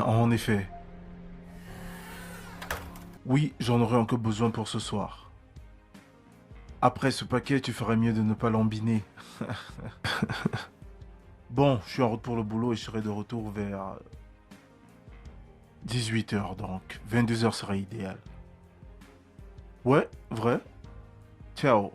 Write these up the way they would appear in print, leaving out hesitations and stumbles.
En effet. Oui, j'en aurai encore besoin pour ce soir. Après ce paquet, tu ferais mieux de ne pas l'embiner. Bon, je suis en route pour le boulot et je serai de retour vers 18h donc. 22h serait idéal. Ouais, vrai? Ciao.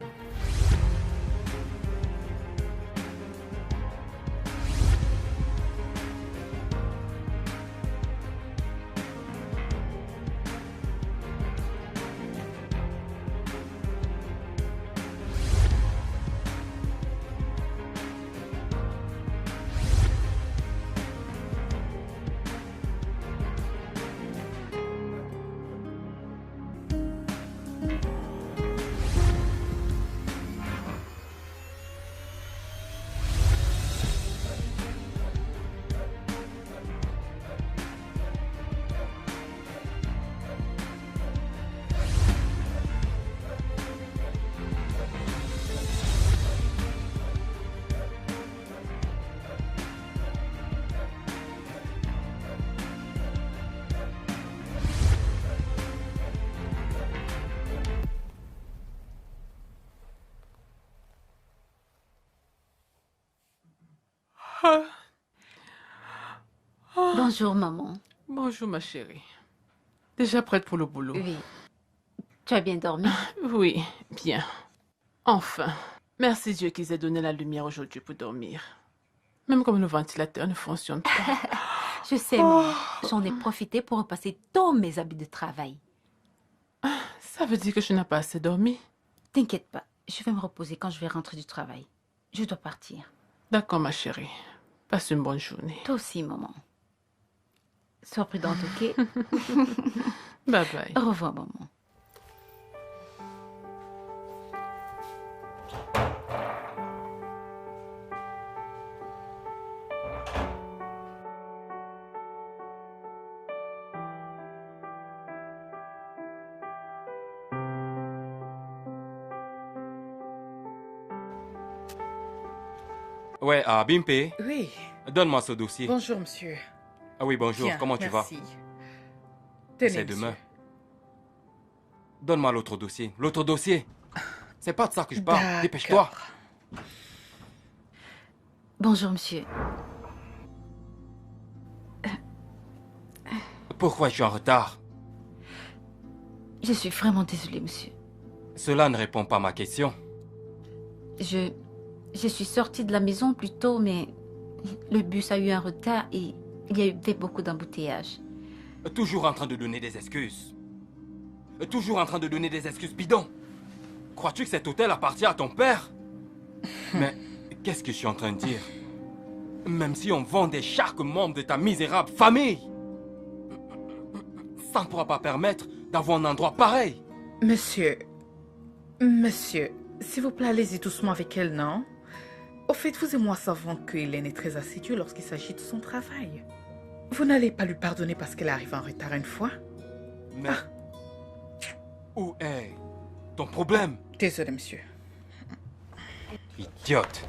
Bonjour, maman. Bonjour, ma chérie. Déjà prête pour le boulot? Oui. Tu as bien dormi? Oui, bien. Enfin. Merci Dieu qu'ils aient donné la lumière aujourd'hui pour dormir. Même comme le ventilateur ne fonctionne pas. Je sais, maman. J'en ai profité pour repasser tous mes habits de travail. Ça veut dire que je n'ai pas assez dormi? T'inquiète pas. Je vais me reposer quand je vais rentrer du travail. Je dois partir. D'accord, ma chérie. Passe une bonne journée. Toi aussi, maman. Sois prudente, ok? Bye bye. Au revoir, maman. Ouais, Bimpe, Oui, donne-moi ce dossier. bonjour monsieur. Ah oui, bonjour, Tiens, comment tu vas? merci. Tenez, C'est monsieur. demain. Donne-moi l'autre dossier. L'autre dossier. C'est pas de ça que je parle. D'accord. Dépêche-toi. Bonjour, monsieur. Pourquoi je suis en retard? Je suis vraiment désolée, monsieur. Cela ne répond pas à ma question. Je suis sortie de la maison plus tôt, mais le bus a eu un retard et il y a eu beaucoup d'embouteillages. Toujours en train de donner des excuses. Toujours en train de donner des excuses bidons. Crois-tu que cet hôtel appartient à ton père? Mais qu'est-ce que je suis en train de dire? Même si on vendait chaque membre de ta misérable famille, ça ne pourra pas permettre d'avoir un endroit pareil. Monsieur, s'il vous plaît, allez-y doucement avec elle, non? Au fait, vous et moi savons que Hélène est très assidue lorsqu'il s'agit de son travail. Vous n'allez pas lui pardonner parce qu'elle arrive en retard une fois? Mais où est ton problème? Désolé, monsieur. Idiote.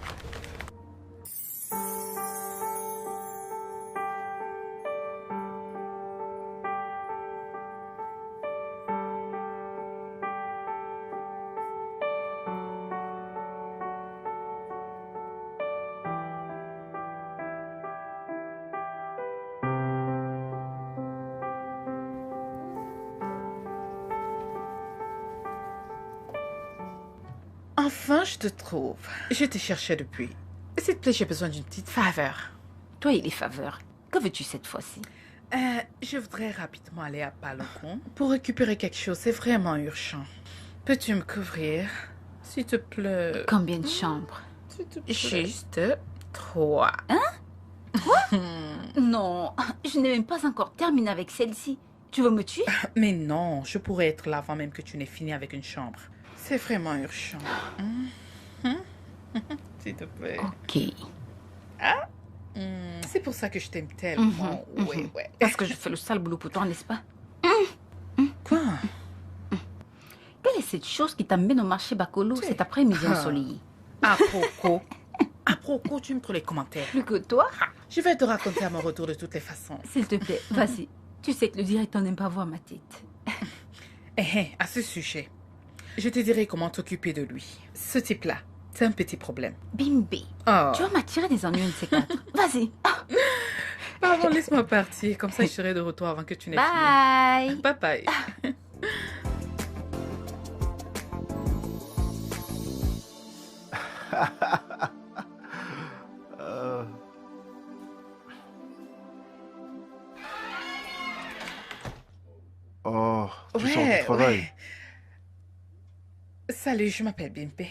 Enfin, je te trouve. Je te cherchais depuis. S'il te plaît, j'ai besoin d'une petite faveur. Toi et les faveurs. Que veux-tu cette fois-ci? Je voudrais rapidement aller à Palocon pour récupérer quelque chose. C'est vraiment urgent. Peux-tu me couvrir, s'il te plaît? Combien de chambres? S'il te plaît. Juste 3. Non, je n'ai même pas encore terminé avec celle-ci. Tu veux me tuer? Mais non, je pourrais être là avant même que tu n'aies fini avec une chambre. C'est vraiment urgent. S'il te plaît. Ok. C'est pour ça que je t'aime tellement. Ouais. Parce que je fais le sale boulot pour toi, n'est-ce pas? Quoi? Quelle est cette chose qui t'amène au marché Bakolo cet après-midi ensoleillé? À propos. À propos, tu me trouves les commentaires. Plus que toi. Je vais te raconter à mon retour de toutes les façons. S'il te plaît, vas-y. Tu sais que le directeur n'aime pas voir ma tête. À ce sujet, je te dirai comment t'occuper de lui. Ce type-là, c'est un petit problème. Bimbi, Oh. tu vas m'attirer des ennuis de ces quatre. Vas-y. Pardon, laisse-moi partir. Comme ça, je serai de retour avant que tu n'aies Bye. fini. Bye bye. Euh, Oh, tu sors du travail. Salut, je m'appelle Bimpe.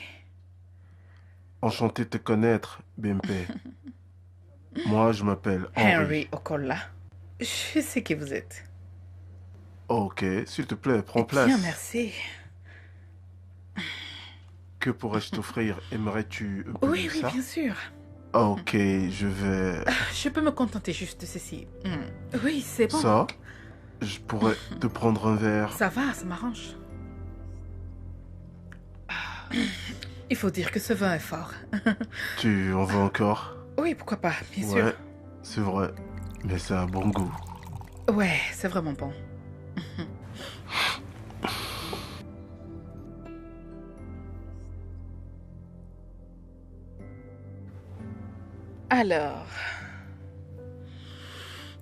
Enchanté de te connaître, BMP. Moi, je m'appelle Henry. Henry Okola. Je sais qui vous êtes. Ok, s'il te plaît, prends place. Bien, merci. Que pourrais-je t'offrir? Aimerais-tu un peu Oui, de oui, ça? bien sûr. Ok, je vais... Je peux me contenter juste de ceci. Oui, c'est bon. Ça? Je pourrais te prendre un verre. Ça va, ça m'arrange. Il faut dire que ce vin est fort. Tu en veux encore? Oui, pourquoi pas, bien Ouais, sûr. c'est vrai. Mais ça a un bon goût. Ouais, c'est vraiment bon. Alors,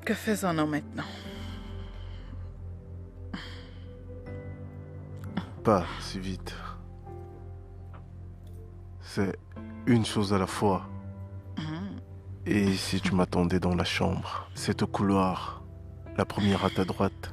que faisons-nous maintenant? Pas si vite. C'est une chose à la fois. Et si tu m'attendais dans la chambre, c'est au couloir. La première à ta droite.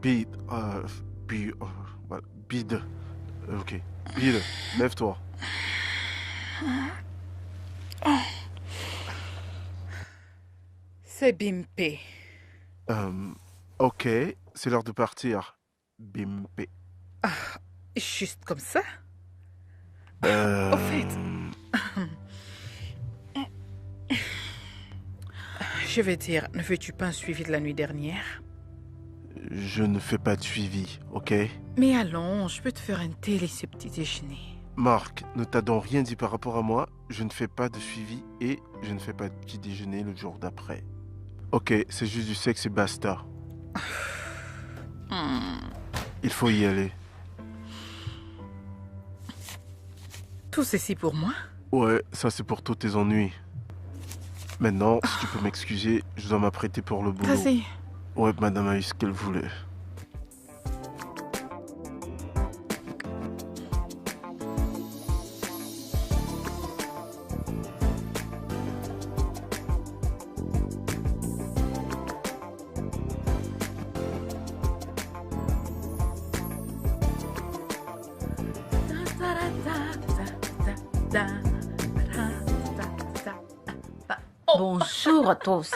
Bide, voilà, bide. Ok, bide, lève-toi. C'est Bimpe. Ok, c'est l'heure de partir. Bimpe. Juste comme ça? Euh, Au fait. Je vais dire, ne veux-tu pas un suivi de la nuit dernière? Je ne fais pas de suivi, ok? Mais allons, je peux te faire un thé et ce petit déjeuner. Marc, ne t'as donc rien dit par rapport à moi. Je ne fais pas de suivi et je ne fais pas de petit déjeuner le jour d'après. Ok, c'est juste du sexe et basta. Il faut y aller. Tout ceci pour moi? Ouais, ça c'est pour tous tes ennuis. Maintenant, si tu peux m'excuser, je dois m'apprêter pour le boulot. Vas-y. Ouais, madame a eu ce qu'elle voulait. Bonjour à toi aussi.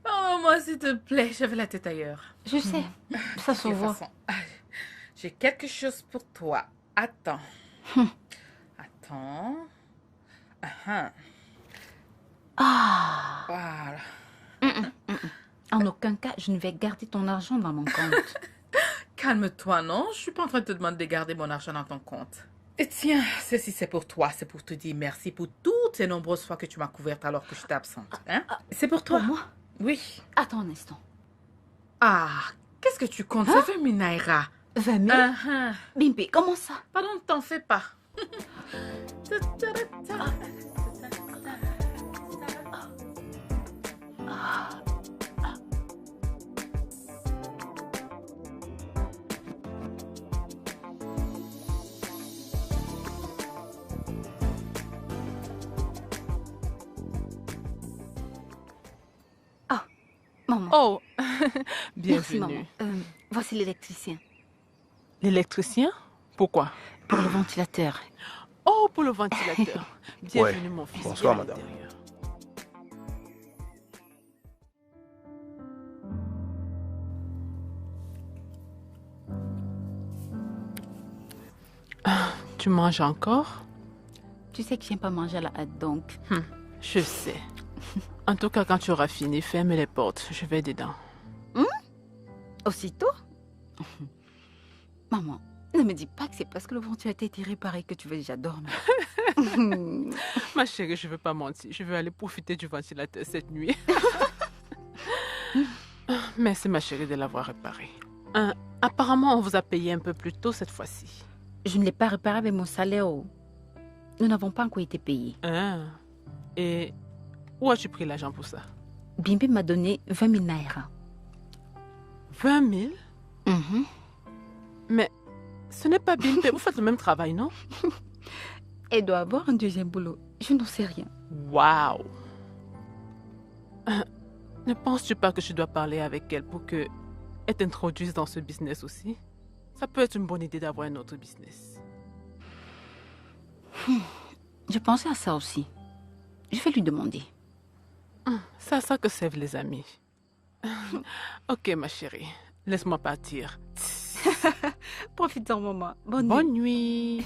Oh, moi, s'il te plaît, j'avais la tête ailleurs. Je sais, ça se De toute voit. façon, j'ai quelque chose pour toi. Attends. Attends. Ah, Voilà. en aucun cas, je ne vais garder ton argent dans mon compte. Calme-toi, non? Je suis pas en train de te demander de garder mon argent dans ton compte. Et tiens, ceci c'est pour toi. C'est pour te dire merci pour toutes ces nombreuses fois que tu m'as couverte alors que j'étais absente. Hein? C'est pour toi. Pour moi? Oui. Attends un instant. Ah, qu'est-ce que tu comptes? Ça fait 1000 naira. 20 000? Bimpi, comment ça? Pardon, ne t'en fais pas. Maman. Oh, Merci, maman. bienvenue. Voici l'électricien. L'électricien? Pourquoi? Pour le ventilateur. Oh, pour le ventilateur. Bienvenue, mon fils. Bonsoir, Viens à madame. l'intérieur. Tu manges encore? Tu sais que j'aime pas manger à la hâte, donc. Je sais. En tout cas, quand tu auras fini, ferme les portes. Je vais dedans. Aussitôt? Maman, ne me dis pas que c'est parce que le ventilateur est réparé que tu veux déjà dormir. Ma chérie, je veux pas mentir. Je veux aller profiter du ventilateur cette nuit. Merci, ma chérie, de l'avoir réparé. Apparemment, on vous a payé un peu plus tôt cette fois-ci. Je ne l'ai pas réparé avec mon salaire. Nous n'avons pas encore été payés. Et où as-tu pris l'argent pour ça? Bimbi m'a donné 20 000 naira. 20 000? Mhm. Mais ce n'est pas Bimbe. Vous faites le même travail, non? Elle doit avoir un deuxième boulot. Je n'en sais rien. Waouh! Ne penses-tu pas que je dois parler avec elle pour qu'elle t'introduise dans ce business aussi? Ça peut être une bonne idée d'avoir un autre business. Je pensais à ça aussi. Je vais lui demander. C'est à ça que servent les amis. Ok, ma chérie. Laisse-moi partir. Profite-en, maman. Bonne nuit. Bonne nuit.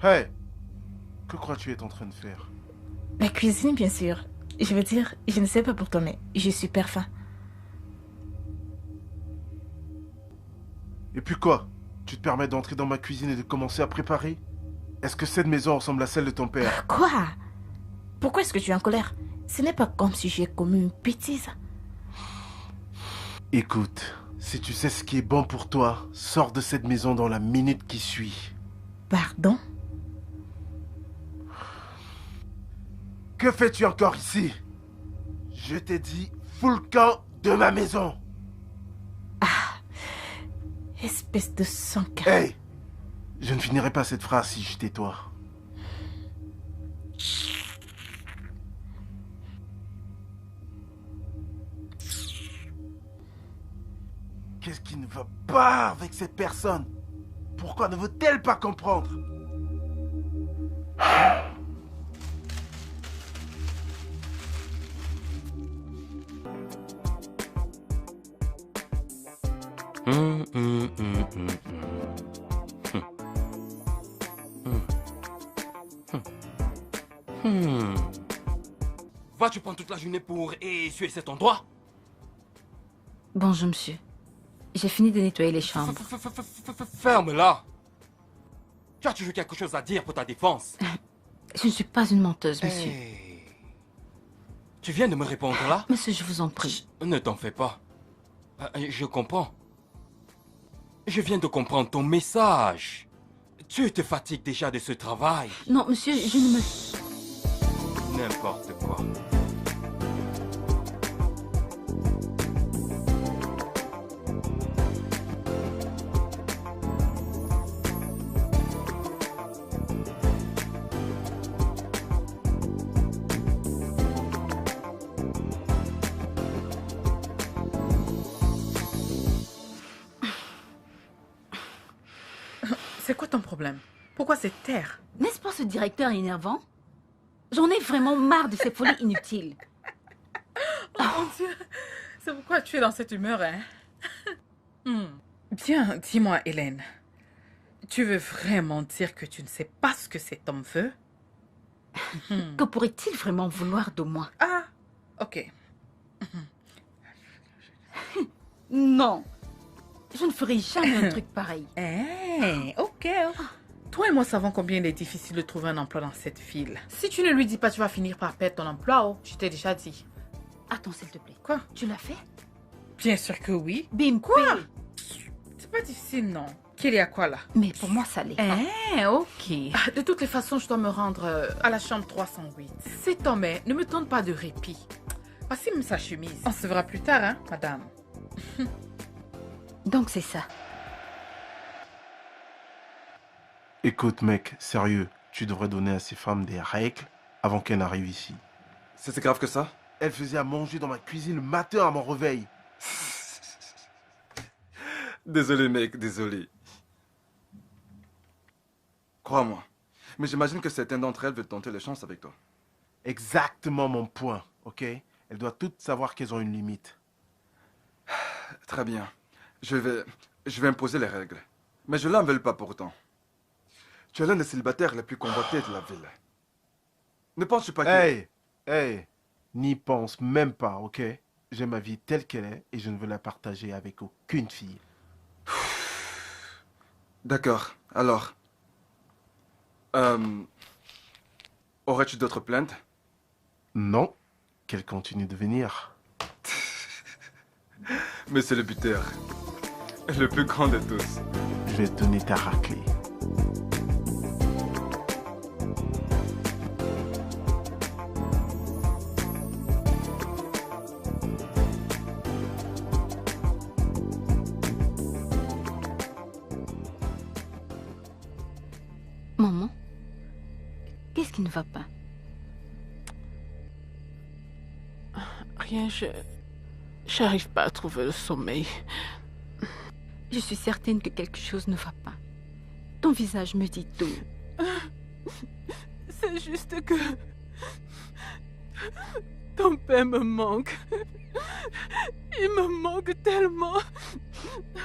Hey! Que crois-tu être en train de faire? La cuisine, bien sûr. Je veux dire, je ne sais pas pour toi, mais j'ai super faim. Et puis quoi? Tu te permets d'entrer dans ma cuisine et de commencer à préparer? Est-ce que cette maison ressemble à celle de ton père? Quoi? Pourquoi est-ce que tu es en colère? Ce n'est pas comme si j'ai commis une bêtise. Écoute, si tu sais ce qui est bon pour toi, sors de cette maison dans la minute qui suit. Pardon? Que fais-tu encore ici? Je t'ai dit, fous le camp de ma maison. Espèce de sans-cœur. Hey! Je ne finirai pas cette phrase si je tais-toi. Qu'est-ce qui ne va pas avec cette personne? Pourquoi ne veut-elle pas comprendre? Vas-tu prendre toute la journée pour essuyer cet endroit? Bonjour, monsieur. J'ai fini de nettoyer les chambres. Ferme-la. Tu as toujours quelque chose à dire pour ta défense. Je ne suis pas une menteuse, monsieur. Hey. Tu viens de me répondre là? Monsieur, je vous en prie. Ne t'en fais pas. Je comprends. Je viens de comprendre ton message. Tu te fatigues déjà de ce travail. Non, monsieur, je ne me... N'importe quoi. C'est quoi ton problème? Pourquoi cette terre? N'est-ce pas ce directeur énervant? J'en ai vraiment marre de ces folies inutiles. Oh mon Dieu, c'est pourquoi tu es dans cette humeur, hein? Bien, dis-moi, Hélène. Tu veux vraiment dire que tu ne sais pas ce que cet homme veut? Que pourrait-il vraiment vouloir de moi? Ah, ok. Non, je ne ferai jamais un truc pareil. Ok. Toi et moi savons combien il est difficile de trouver un emploi dans cette ville. Si tu ne lui dis pas, tu vas finir par perdre ton emploi, oh, je t'ai déjà dit. Attends, s'il te plaît. Quoi? Tu l'as fait? Bien sûr que oui. Bim, Quoi? C'est pas difficile, non. Qu'il y a quoi là? Mais pour moi, ça l'est. Ok. De toutes les façons, je dois me rendre à la chambre 308. Cet homme ne me donne pas de répit. Passez même sa chemise. On se verra plus tard, hein, madame. Donc c'est ça. Écoute, mec, sérieux, tu devrais donner à ces femmes des règles avant qu'elles n'arrivent ici. C'est grave que ça? Elle faisait à manger dans ma cuisine le matin à mon réveil. Désolé, mec, désolé. Crois-moi. Mais j'imagine que certaines d'entre elles veulent tenter les chances avec toi. Exactement mon point, ok? Elles doivent toutes savoir qu'elles ont une limite. Très bien. Je vais imposer les règles. Mais je l'en veux pas pourtant. Tu es l'un des célibataires les plus convoités de la ville. Ne penses-tu pas que... Hey, n'y pense même pas, ok? J'ai ma vie telle qu'elle est et je ne veux la partager avec aucune fille. D'accord. Alors... aurais-tu d'autres plaintes? Non, qu'elle continue de venir. Mais c'est le buteur. Le plus grand de tous. Je vais te donner ta raclée. Maman, qu'est-ce qui ne va pas? Rien, j'arrive pas à trouver le sommeil. Je suis certaine que quelque chose ne va pas. Ton visage me dit tout. C'est juste que... Ton père me manque. Il me manque tellement.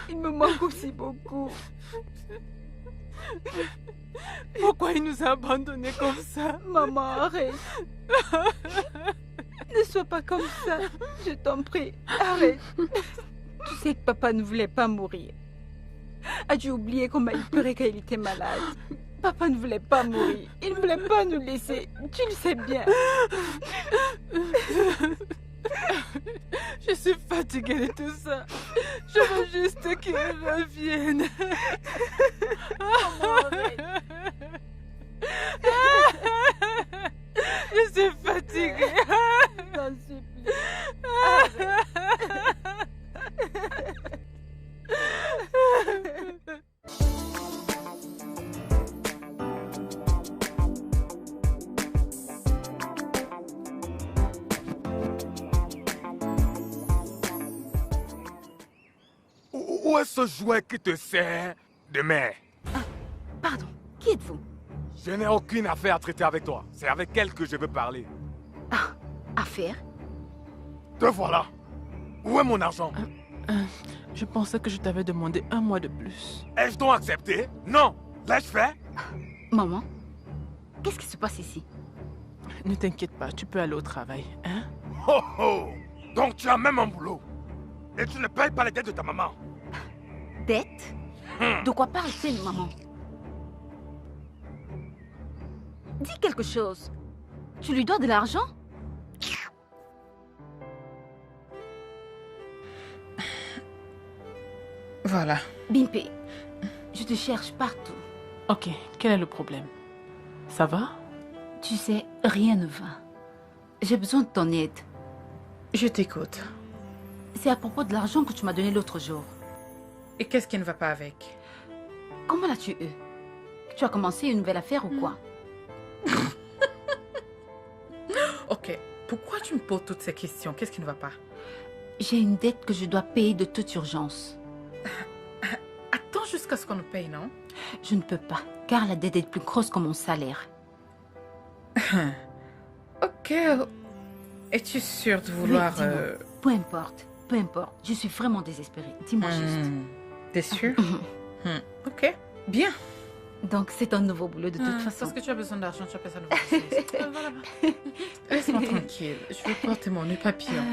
Il me manque aussi beaucoup. Pourquoi il nous a abandonnés comme ça? Maman, arrête. Ne sois pas comme ça. Je t'en prie, arrête. Tu sais que papa ne voulait pas mourir. As-tu oublié comment il pleurait quand il était malade? Papa ne voulait pas mourir. Il ne voulait pas nous laisser. Tu le sais bien. Je suis fatiguée de tout ça. Je veux juste qu'il revienne. Maman, arrête. Je suis fatiguée. Je t'en supplie. Arrête. Où est ce jouet qui te sert de mère? Pardon, qui êtes-vous? Je n'ai aucune affaire à traiter avec toi. C'est avec elle que je veux parler. Affaire? Te voilà. Où est mon argent? Je pensais que je t'avais demandé un mois de plus. Ai-je donc accepté? Non. L'ai-je fait? Maman, qu'est-ce qui se passe ici? Ne t'inquiète pas, tu peux aller au travail, hein? Oh oh! Donc tu as même un boulot. Et tu ne payes pas les dettes de ta maman. Dette? De quoi parle-t-elle, maman? Dis quelque chose. Tu lui dois de l'argent? Voilà. Bimpé, je te cherche partout. Ok, quel est le problème? Ça va? Tu sais, rien ne va. J'ai besoin de ton aide. Je t'écoute. C'est à propos de l'argent que tu m'as donné l'autre jour. Et qu'est-ce qui ne va pas avec? Comment l'as-tu eu? Tu as commencé une nouvelle affaire ou quoi? Ok. Pourquoi tu me poses toutes ces questions? Qu'est-ce qui ne va pas? J'ai une dette que je dois payer de toute urgence. Attends, je jusqu'à ce qu'on nous paye, non? Je ne peux pas, car la dette est plus grosse que mon salaire. Ok. Es-tu sûre de vouloir... Oui, dis-moi. Peu importe, peu importe. Je suis vraiment désespérée. Dis-moi juste. T'es sûre? Ok. Bien. Donc, c'est un nouveau boulot de toute façon. Parce que tu as besoin d'argent, tu appelles ça nouveau. Voilà. Laisse-moi tranquille. Je vais porter mon nœud papillon.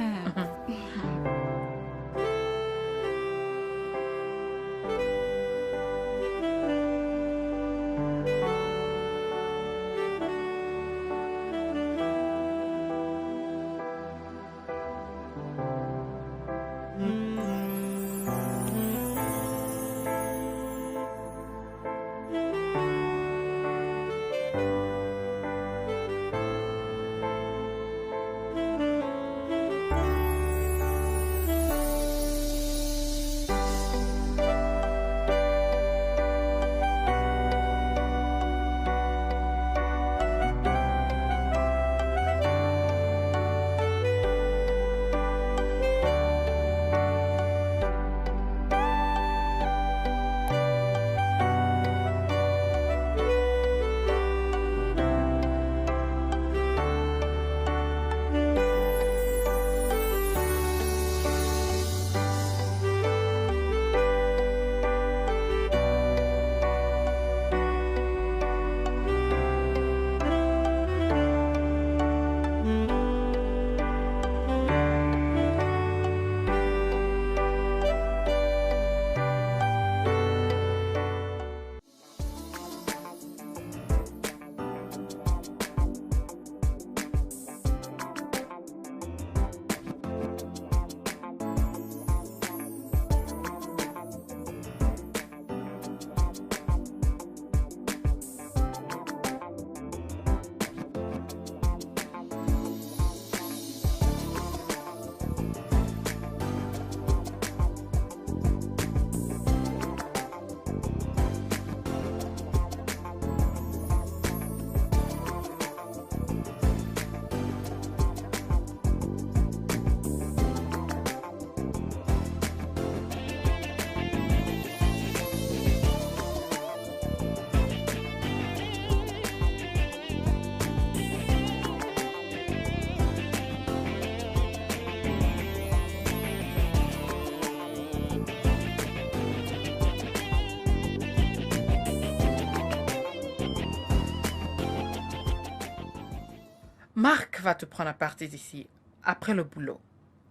Marc va te prendre à partir d'ici, après le boulot.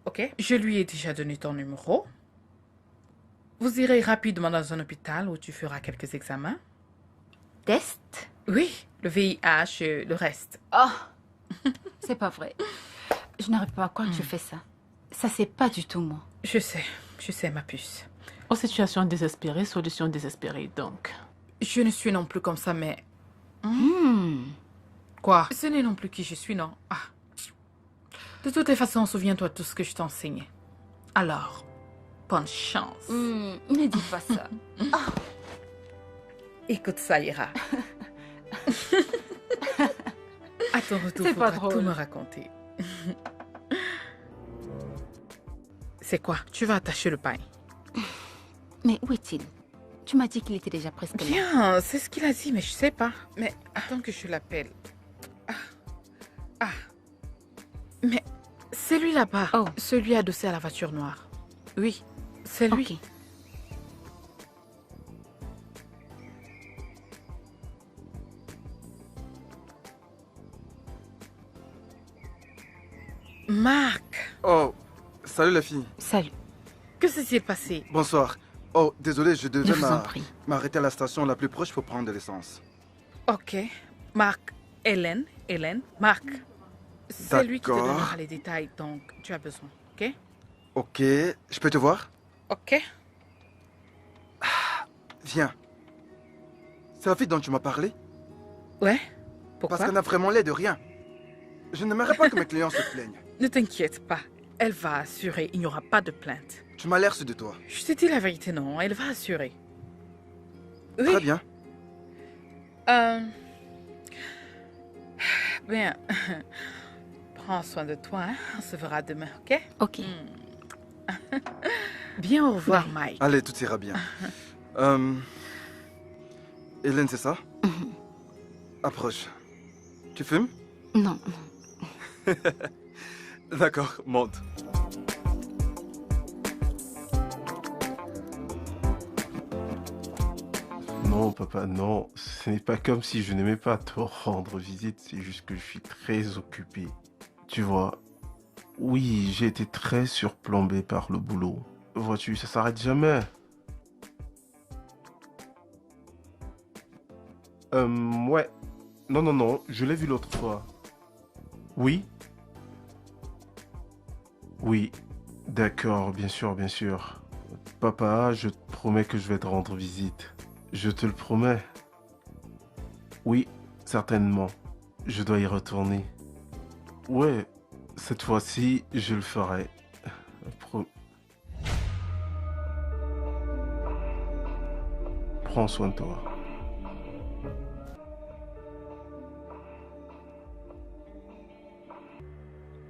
Ok? Je lui ai déjà donné ton numéro. Vous irez rapidement dans un hôpital où tu feras quelques examens. Test? Oui, le VIH et le reste. Oh, c'est pas vrai. Je n'arrive pas à croire que je fais ça. Ça, c'est pas du tout moi. Je sais, ma puce. Aux situations désespérées, solutions désespérées, donc. Je ne suis non plus comme ça, mais... Quoi? Ce n'est non plus qui je suis, non. Ah. De toutes les façons, souviens-toi de tout ce que je t'enseigne. Alors, bonne chance. Ne dis pas ça. Écoute, ça ira. À ton retour, C'est pas faudra tout drôle. me raconter. C'est quoi? Tu vas attacher le pain? Mais où est-il? Tu m'as dit qu'il était déjà presque là. Bien, c'est ce qu'il a dit, mais je sais pas. Mais attends que je l'appelle. Mais c'est lui là-bas. Oh. Celui adossé à la voiture noire. Oui, c'est lui. Ok. Marc, Oh, salut la fille. Salut. que s'est-il passé? Bonsoir. Oh, désolé, je Je devais vous en prie. m'arrêter à la station la plus proche pour prendre de l'essence. Ok. Marc, Hélène, Marc. C'est lui qui te D'accord. donnera les détails, donc tu as besoin, ok? Ok, je peux te voir? Ok. Viens. C'est la fille dont tu m'as parlé? Ouais. Pourquoi? Parce qu'elle n'a vraiment l'air de rien. Je n'aimerais pas que mes clients se plaignent. Ne t'inquiète pas. Elle va assurer, il n'y aura pas de plainte. Tu m'as l'air sûr de toi. Je te dis la vérité, non, elle va assurer. Oui. Très bien. Bien. Prends soin de toi, hein? On se verra demain, ok? Ok. Bien, au revoir, Mike. Allez, tout ira bien. Hélène, c'est ça? Approche. Tu fumes? Non. D'accord, monte. Non, papa, non. Ce n'est pas comme si je n'aimais pas te rendre visite, c'est juste que je suis très occupé. Tu vois, oui, j'ai été très surplombé par le boulot. Vois-tu, ça s'arrête jamais. Ouais. Non, je l'ai vu l'autre fois. Oui? Oui. D'accord, bien sûr. Papa, je te promets que je vais te rendre visite. Je te le promets. Oui, certainement. Je dois y retourner. Ouais, cette fois-ci, je le ferai. Prends soin de toi.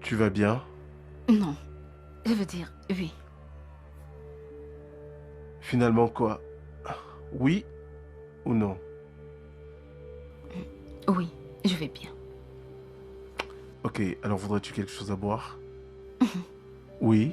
Tu vas bien? Non. Je veux dire, oui. Finalement quoi? Oui ou non? Oui, je vais bien. Ok, alors voudrais-tu quelque chose à boire? Oui.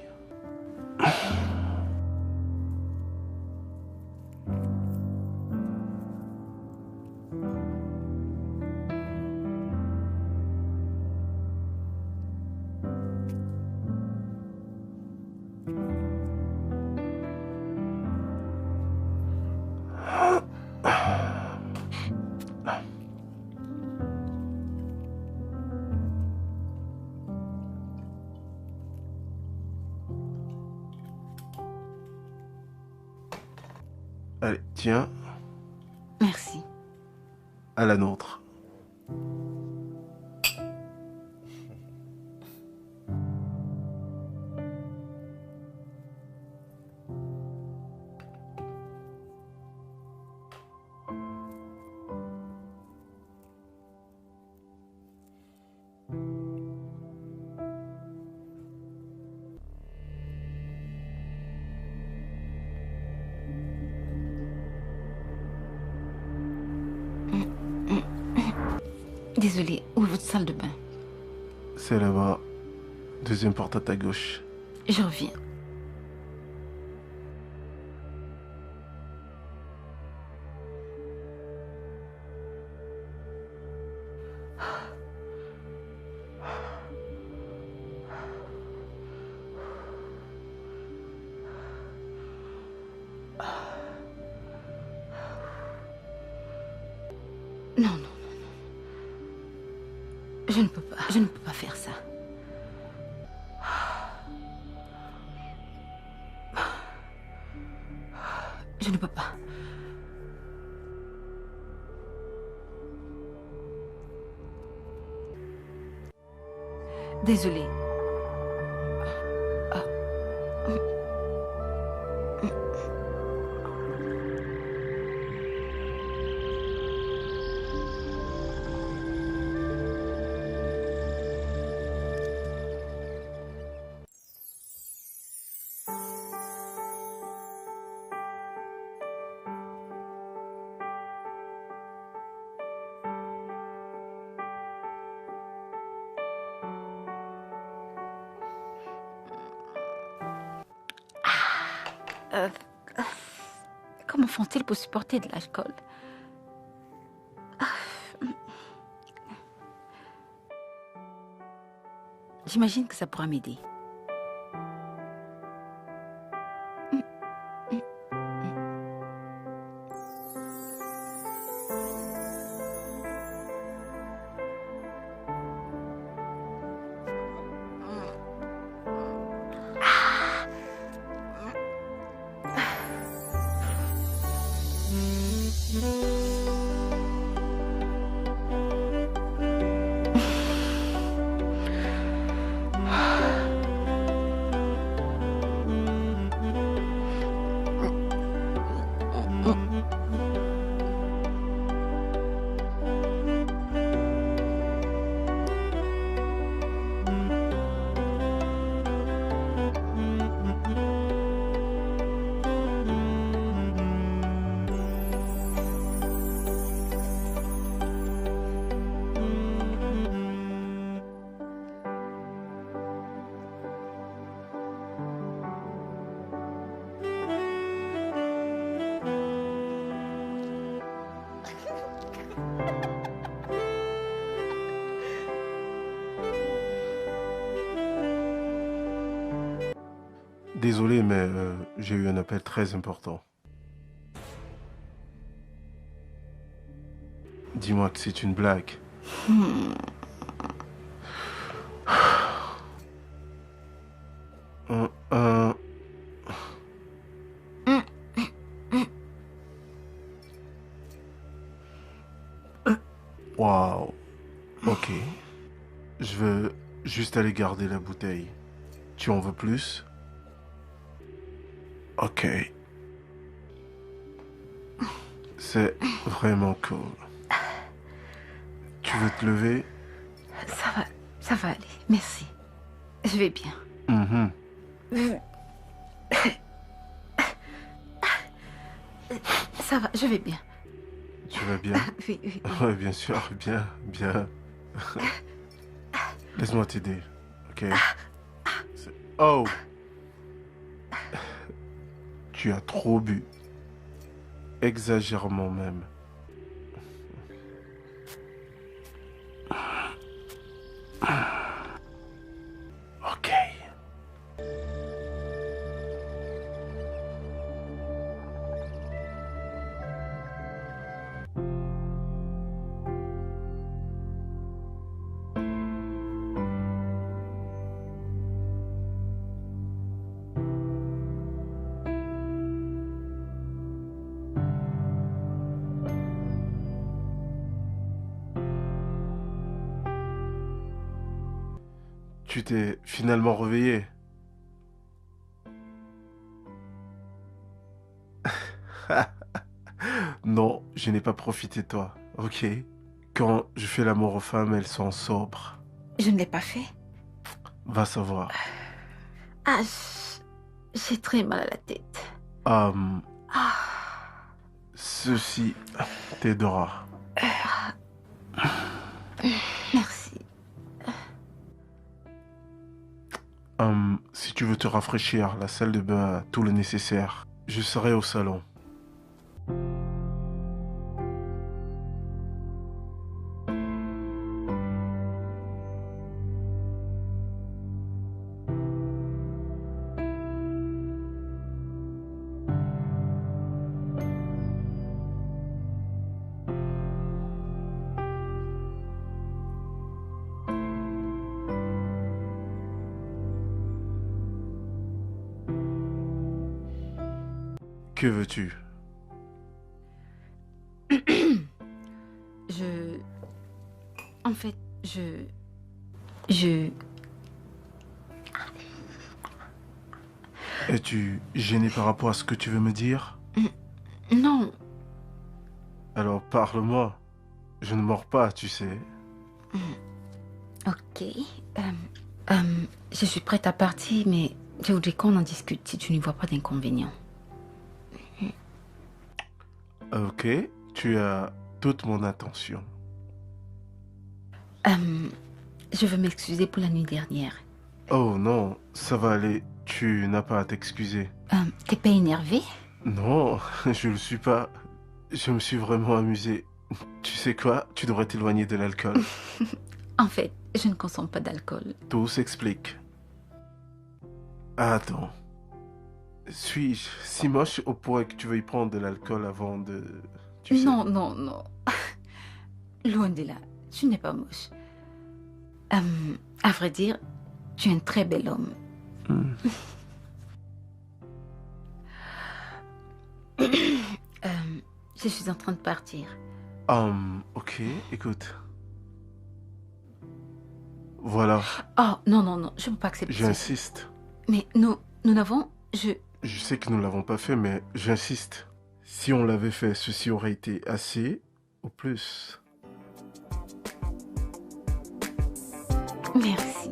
Allez, tiens, Merci. à la nôtre. Désolée, où est votre salle de bain? C'est là-bas. Deuxième porte à ta gauche. Je reviens. Non. Je ne peux pas faire ça. Je ne peux pas. Désolée. Comment font-ils pour supporter de l'alcool? J'imagine que ça pourra m'aider. Désolé, mais j'ai eu un appel très important. Dis-moi que c'est une blague. Euh, euh, Waouh. Ok. Je veux juste aller garder la bouteille. Tu en veux plus? Ok. C'est vraiment cool. Tu veux te lever? Ça va aller, merci. Je vais bien. Mhm. Ça va, je vais bien. Tu vas bien? Oui, oui. Oui, bien sûr, bien, bien. Laisse-moi t'aider, ok? Oh! Tu as trop bu. Exagérément même. Ok. Tu t'es finalement réveillé. Non, je n'ai pas profité de toi, ok? Quand je fais l'amour aux femmes, elles sont sobres. Je ne l'ai pas fait. Va savoir. Ah, j'ai très mal à la tête. Ceci t'aidera. Merci. Si tu veux te rafraîchir, la salle de bain a tout le nécessaire. Je serai au salon. Que veux-tu? En fait, Es-tu gêné par rapport à ce que tu veux me dire? Non. Alors parle-moi. Je ne mords pas, tu sais. Ok. Je suis prête à partir, mais je voudrais qu'on en discute si tu n'y vois pas d'inconvénient. Ok, tu as toute mon attention. Je veux m'excuser pour la nuit dernière. Oh non, ça va aller. Tu n'as pas à t'excuser. T'es pas énervé? Non, je le suis pas. Je me suis vraiment amusé. Tu sais quoi? Tu devrais t'éloigner de l'alcool. En fait, je ne consomme pas d'alcool. Tout s'explique. Attends. Suis-je si moche au point que tu veuilles prendre de l'alcool avant de... tu sais. Non. Loin de là, tu n'es pas moche. À vrai dire, tu es un très bel homme. Je suis en train de partir. Ok, écoute. Voilà, Oh, non, je ne peux pas accepter ça. j'insiste. Mais nous n'avons... Je sais que nous ne l'avons pas fait, mais j'insiste. Si on l'avait fait, ceci aurait été assez ou plus. Merci.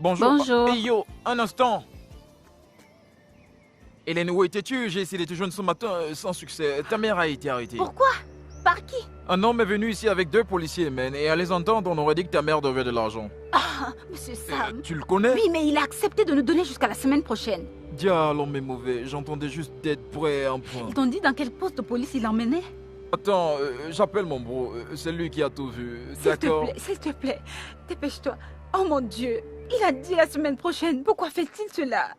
Bonjour. Bonjour. Hey yo, un instant. Hélène, où étais-tu? J'ai essayé de te joindre ce matin sans succès. Ta mère a été arrêtée. Pourquoi? Par qui? Un homme est venu ici avec 2 policiers, man, et à les entendre, on aurait dit que ta mère devait de l'argent. Ah, monsieur Sam. Tu le connais? Oui, mais il a accepté de nous donner jusqu'à la semaine prochaine. Diable, l'homme est mauvais. J'entendais juste d'être prêt à un point. Ils t'ont dit dans quel poste de police il l'emmenait? Attends, j'appelle mon bro. C'est lui qui a tout vu. D'accord? S'il te plaît, dépêche-toi. Oh mon Dieu, il a dit la semaine prochaine. Pourquoi fait-il cela?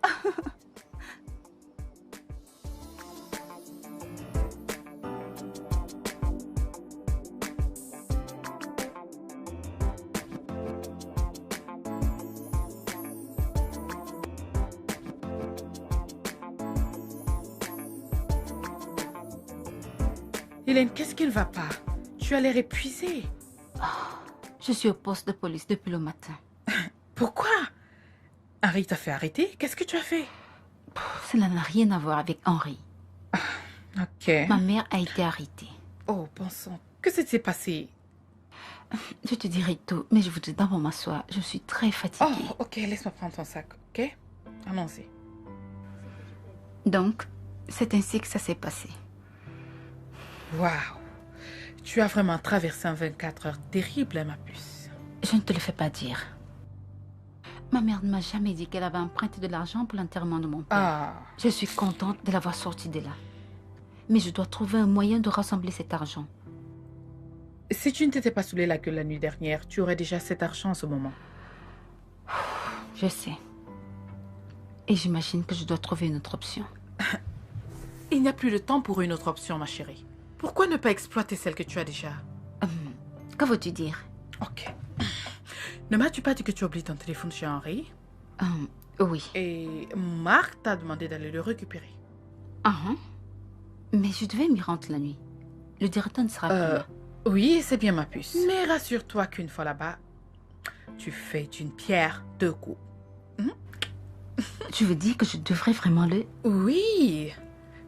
Hélène, qu'est-ce qui ne va pas? Tu as l'air épuisée. Je suis au poste de police depuis le matin. Pourquoi? Henri t'a fait arrêter? Qu'est-ce que tu as fait? Cela n'a rien à voir avec Henri. Ok. Ma mère a été arrêtée. Oh, bon sang. Que s'est passé? Je te dirai tout, mais je voudrais d'abord m'asseoir. Je suis très fatiguée. Oh, ok, laisse-moi prendre ton sac, ok? Allons-y. Donc, c'est ainsi que ça s'est passé. Waouh. Tu as vraiment traversé un 24 heures terrible, hein, ma puce. Je ne te le fais pas dire. Ma mère ne m'a jamais dit qu'elle avait emprunté de l'argent pour l'enterrement de mon père. Ah. Je suis contente de l'avoir sorti de là. Mais je dois trouver un moyen de rassembler cet argent. Si tu ne t'étais pas saoulé la gueule la nuit dernière, tu aurais déjà cet argent en ce moment. Je sais. Et j'imagine que je dois trouver une autre option. Il n'y a plus de temps pour une autre option, ma chérie. Pourquoi ne pas exploiter celle que tu as déjà? Que veux-tu dire? Ok. Ne m'as-tu pas dit que tu oublies ton téléphone chez Henri? Oui. Et Marc t'a demandé d'aller le récupérer. Mais je devais m'y rendre la nuit. Le directeur ne sera plus là. Oui, c'est bien, ma puce. Mais rassure-toi qu'une fois là-bas, tu fais d'une pierre 2 coups. Tu veux dire que je devrais vraiment le... Oui.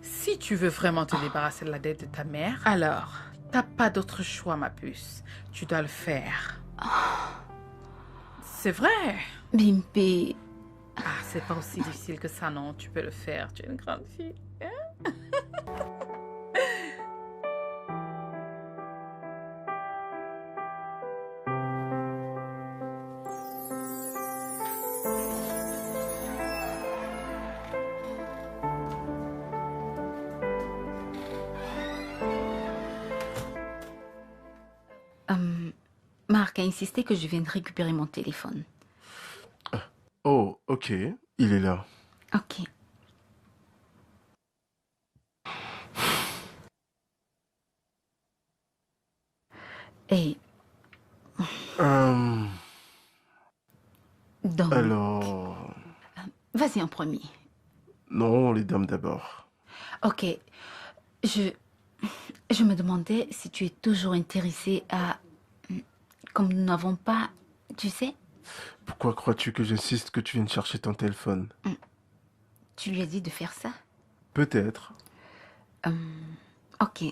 Si tu veux vraiment te débarrasser de la dette de ta mère, alors, t'as pas d'autre choix, ma puce. Tu dois le faire. C'est vrai. Bimpe. Ah, c'est pas aussi difficile que ça, non. Tu peux le faire. Tu es une grande fille. Hein? Marc a insisté que je vienne récupérer mon téléphone. Oh, ok. Il est là. Ok. Et donc... Alors... Vas-y en premier. Non, les dames d'abord. Ok. Je me demandais si tu es toujours intéressé à... Comme nous n'avons pas... Tu sais? Pourquoi crois-tu que j'insiste que tu viennes chercher ton téléphone? Tu lui as dit de faire ça? Peut-être. Ok.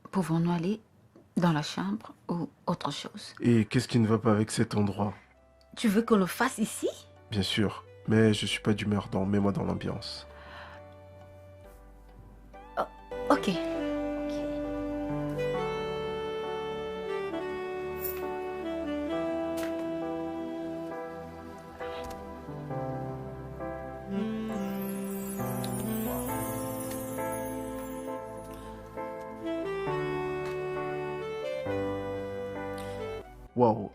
Pouvons-nous aller dans la chambre ou autre chose? Et qu'est-ce qui ne va pas avec cet endroit? Tu veux qu'on le fasse ici? Bien sûr, mais je suis pas d'humeur dans... Mets-moi dans l'ambiance. Ok. Waouh,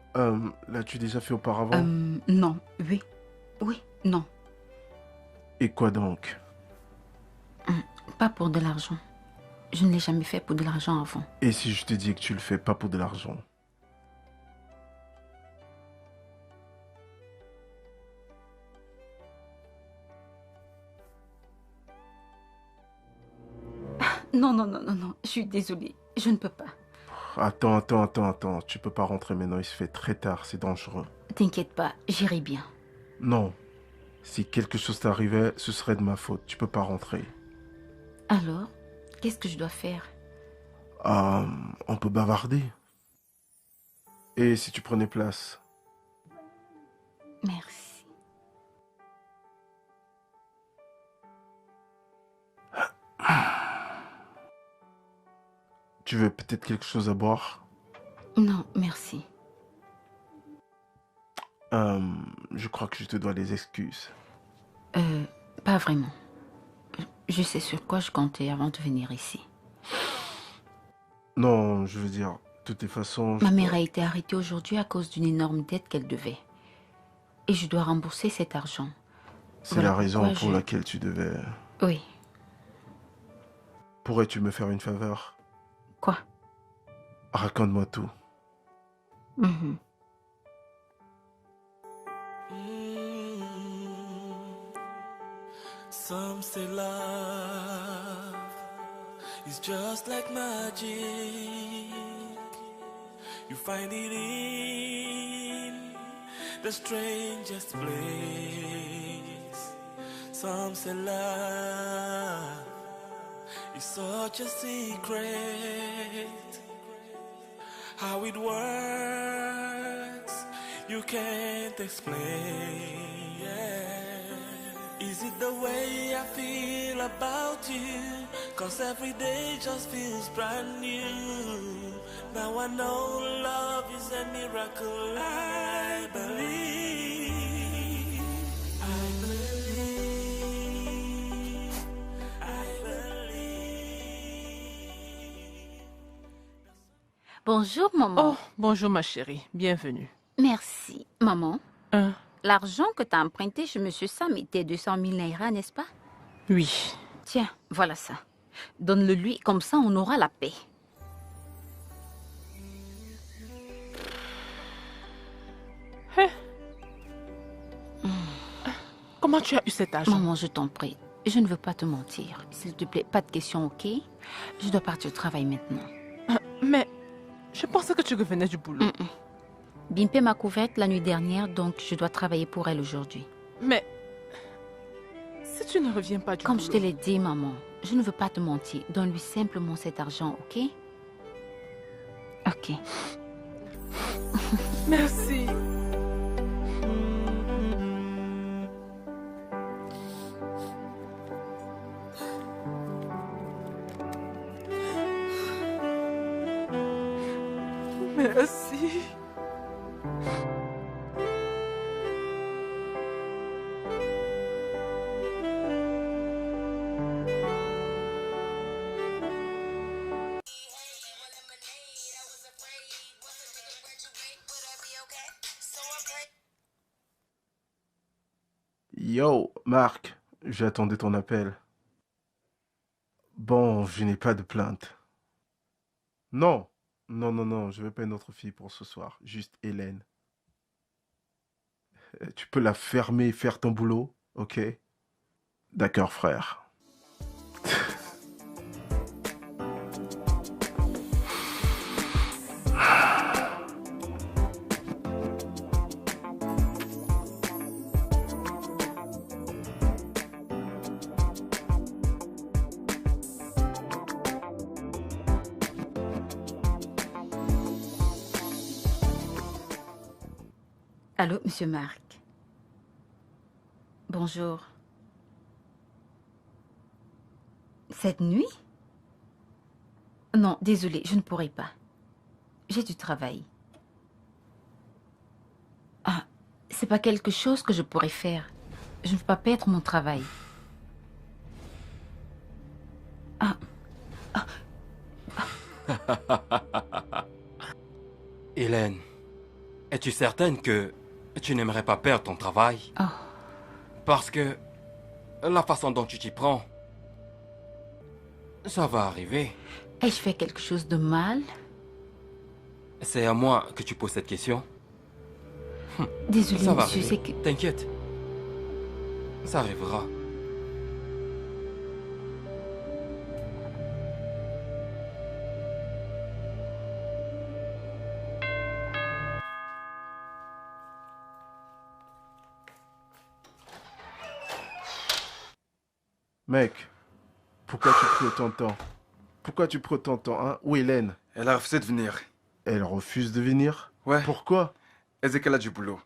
l'as-tu déjà fait auparavant? Non. Oui. Oui, non. Et quoi donc? Pas pour de l'argent. Je ne l'ai jamais fait pour de l'argent avant. Et si je te dis que tu le fais pas pour de l'argent? Non. Je suis désolée. Je ne peux pas. Attends. Tu peux pas rentrer maintenant, il se fait très tard, c'est dangereux. T'inquiète pas, j'irai bien. Non. Si quelque chose t'arrivait, ce serait de ma faute. Tu peux pas rentrer. Alors, qu'est-ce que je dois faire? On peut bavarder. Et si tu prenais place? Merci. Tu veux peut-être quelque chose à boire? Non, merci. Je crois que je te dois des excuses. Pas vraiment. Je sais sur quoi je comptais avant de venir ici. Non, je veux dire, de toutes les façons... Ma mère a été arrêtée aujourd'hui à cause d'une énorme dette qu'elle devait. Et je dois rembourser cet argent. C'est Voilà la raison pourquoi pour je- laquelle tu devais... Oui. Pourrais-tu me faire une faveur? Quoi? Raconte-moi tout. Mhm. Some say love is just like magic. You find it in the strangest place. Some say love is such a secret. How it works, you can't explain. Yeah. Is it the way I feel about you? 'Cause every day just feels brand new. Now I know love is a miracle. I believe. I believe. I believe. Bonjour, maman. Oh, bonjour ma chérie, bienvenue. Merci. Maman, Hein? l'argent que tu as emprunté chez Monsieur Sam était 200 000 naira, n'est-ce pas? Oui. Tiens, voilà ça. Donne-le lui, comme ça on aura la paix. Comment tu as eu cet argent? Maman, je t'en prie, je ne veux pas te mentir. S'il te plaît, pas de questions, ok? Je dois partir au travail maintenant. Mais je pensais que tu revenais du boulot. Bimpé m'a couverte la nuit dernière, donc je dois travailler pour elle aujourd'hui. Mais si tu ne reviens pas du Comme boulot... je te l'ai dit, maman, je ne veux pas te mentir. Donne-lui simplement cet argent, ok? Ok. Merci. Merci. Yo, Marc, j'attendais ton appel. Bon, je n'ai pas de plainte. Non, non, je veux pas une autre fille pour ce soir, juste Hélène. Tu peux la fermer et faire ton boulot, ok? D'accord, frère. Allô, Monsieur Marc. Bonjour. Cette nuit? Non, désolé, je ne pourrai pas. J'ai du travail. Ah, c'est pas quelque chose que je pourrais faire. Je ne veux pas perdre mon travail. Hélène, es-tu certaine que tu n'aimerais pas perdre ton travail? Oh. Parce que la façon dont tu t'y prends, ça va arriver. Ai-je fait quelque chose de mal? C'est à moi que tu poses cette question. Désolé, Ça va monsieur, arriver. c'est que... T'inquiète. Ça arrivera. Mec, pourquoi tu prends autant de temps? Pourquoi tu prends autant de temps, hein? Où est Hélène? Elle a refusé de venir. Elle refuse de venir? Ouais. Pourquoi? Ezekiel a du boulot.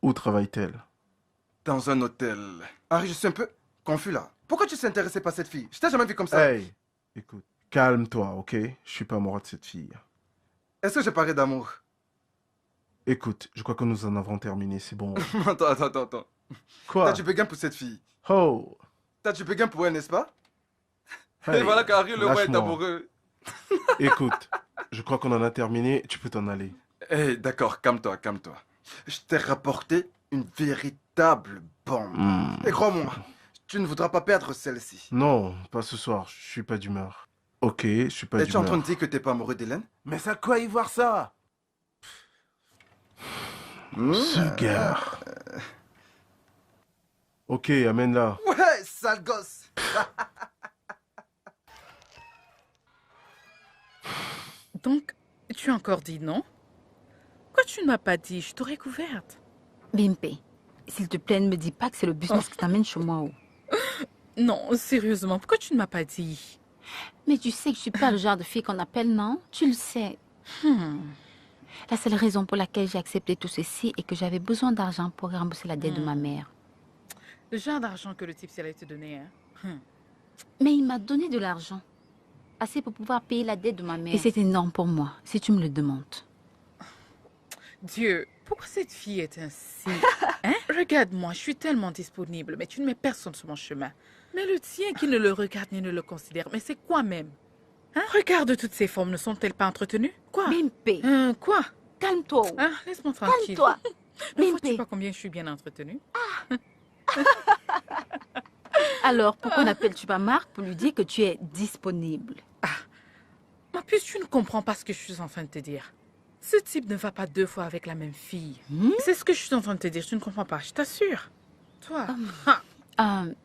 Où travaille-t-elle? Dans un hôtel. Harry, je suis un peu confus là. Pourquoi tu t'es intéressé par cette fille? Je t'ai jamais vu comme ça. Hey, écoute, Calme-toi, ok? Je suis pas amoureux de cette fille. Est-ce que j'ai parlé d'amour? Écoute, je crois que nous en avons terminé, c'est bon. Attends. Quoi? T'as du béguin pour cette fille. Oh! T'as du béguin pour elle, n'est-ce pas? Hey, Et voilà qu'Harry le roi est lâche-moi. amoureux. Écoute, je crois qu'on en a terminé, tu peux t'en aller. Eh, d'accord, calme-toi. Je t'ai rapporté une véritable bombe. Et crois-moi, tu ne voudras pas perdre celle-ci. Non, pas ce soir, je suis pas d'humeur. Ok, je suis pas Es-tu en train d'humeur. de dire que t'es pas amoureux d'Hélène? Mais ça quoi y voir ça? Ce gars. Ok, amène-la. Ouais, sale gosse. Donc, tu as encore dit non? Pourquoi tu ne m'as pas dit? Je t'aurais couverte. Bimpe, s'il te plaît, ne me dis pas que c'est le business qui t'amène chez moi. Non, sérieusement, pourquoi tu ne m'as pas dit? Mais tu sais que je suis pas le genre de fille qu'on appelle, non? Tu le sais. La seule raison pour laquelle j'ai accepté tout ceci est que j'avais besoin d'argent pour rembourser la dette de ma mère. Le genre d'argent que le type allait te donner, hein? Mais il m'a donné de l'argent. Assez pour pouvoir payer la dette de ma mère. Et c'est énorme pour moi, si tu me le demandes. Dieu, pourquoi cette fille est ainsi? Hein? Regarde-moi, je suis tellement disponible, mais tu ne mets personne sur mon chemin. Mais le tien qui ne le regarde ni ne le considère, mais c'est quoi même? Hein? Regarde, toutes ces formes ne sont-elles pas entretenues? Quoi? Bimpe. Quoi? Calme-toi. Hein? Laisse-moi tranquille. Calme-toi. Ne vois-tu pas combien je suis bien entretenue? Alors, pourquoi n'appelles-tu pas Marc pour lui dire que tu es disponible? Ma puce, tu ne comprends pas ce que je suis en train de te dire. Ce type ne va pas 2 fois avec la même fille. C'est ce que je suis en train de te dire, tu ne comprends pas, je t'assure. Toi.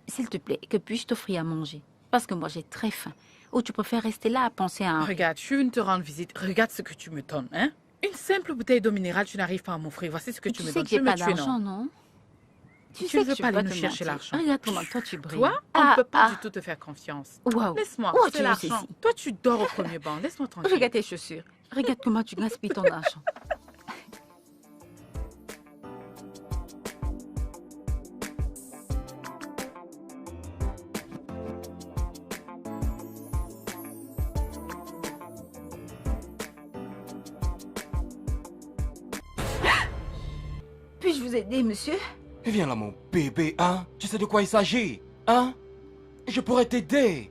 S'il te plaît, que puis-je t'offrir à manger? Parce que moi, j'ai très faim. Ou tu préfères rester là à penser à un... Regarde, je suis venue te rendre visite. Regarde ce que tu me donnes, hein? Une simple bouteille d'eau minérale, tu n'arrives pas à m'offrir. Voici ce que tu me donnes. Tu sais que j'ai pas d'argent, non? Tu ne veux pas aller nous chercher l'argent. Regarde comment toi tu brilles. Toi, on ne peut pas du tout te faire confiance. Wow. Laisse-moi, Où c'est as-tu l'argent. laissé ici? Toi, tu dors au premier banc. Laisse-moi tranquille. Regarde tes chaussures. Regarde comment tu gaspilles ton argent. Puis-je vous aider, monsieur? Viens là, mon bébé, hein? Tu sais de quoi il s'agit, hein? Je pourrais t'aider.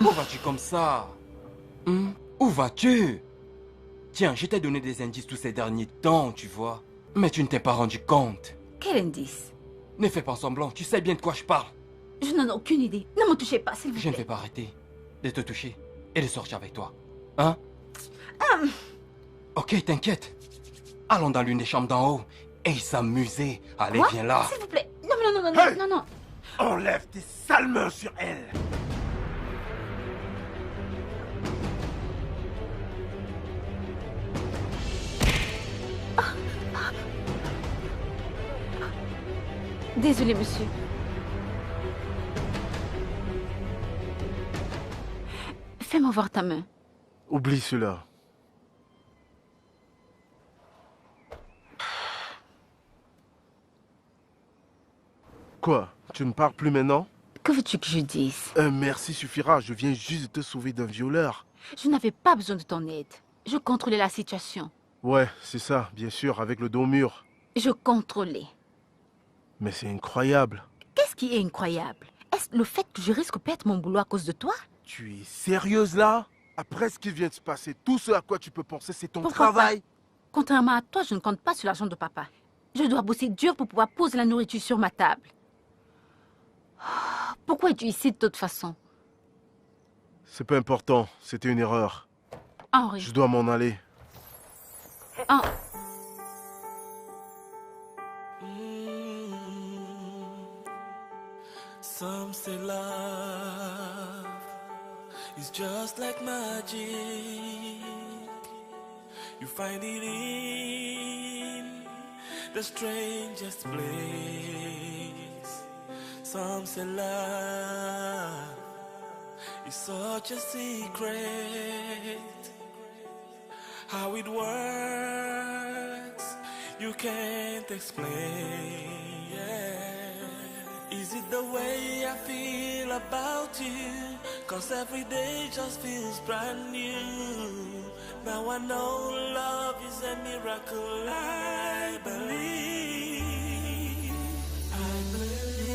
Où vas-tu comme ça? Où vas-tu? Tiens, je t'ai donné des indices tous ces derniers temps, tu vois. Mais tu ne t'es pas rendu compte. Quel indice? Ne fais pas semblant, tu sais bien de quoi je parle. Je n'en ai aucune idée. Ne me touchez pas, s'il vous plaît. Je ne vais pas arrêter de te toucher et de sortir avec toi. Hein? Ok, t'inquiète. Allons dans l'une des chambres d'en haut et s'amuser. Allez, Quoi? viens là. S'il vous plaît. Non, non, non, non, Hey! non, non. Enlève tes sales mains sur elle. Désolé, monsieur. Fais-moi voir ta main. Oublie cela. Quoi? Tu ne parles plus maintenant? Que veux-tu que je dise? Un merci suffira, je viens juste de te sauver d'un violeur. Je n'avais pas besoin de ton aide. Je contrôlais la situation. Ouais, c'est ça, bien sûr, avec le dos au mur. Je contrôlais. Mais c'est incroyable. Qu'est-ce qui est incroyable? Est-ce le fait que je risque de perdre mon boulot à cause de toi? Tu es sérieuse là? Après ce qui vient de se passer, tout ce à quoi tu peux penser, c'est ton Pourquoi travail. pas? Contrairement à toi, je ne compte pas sur l'argent de papa. Je dois bosser dur pour pouvoir poser la nourriture sur ma table. Pourquoi es-tu ici de toute façon? C'est pas important, c'était une erreur. Henri. Je dois m'en aller. Some say love is just like magic. You find it in the strangest place. Some say love is such a secret. How it works, you can't explain. Yeah. Is it the way I feel about you? 'cause every day just feels brand new. Now I know love is a miracle. I believe, I believe,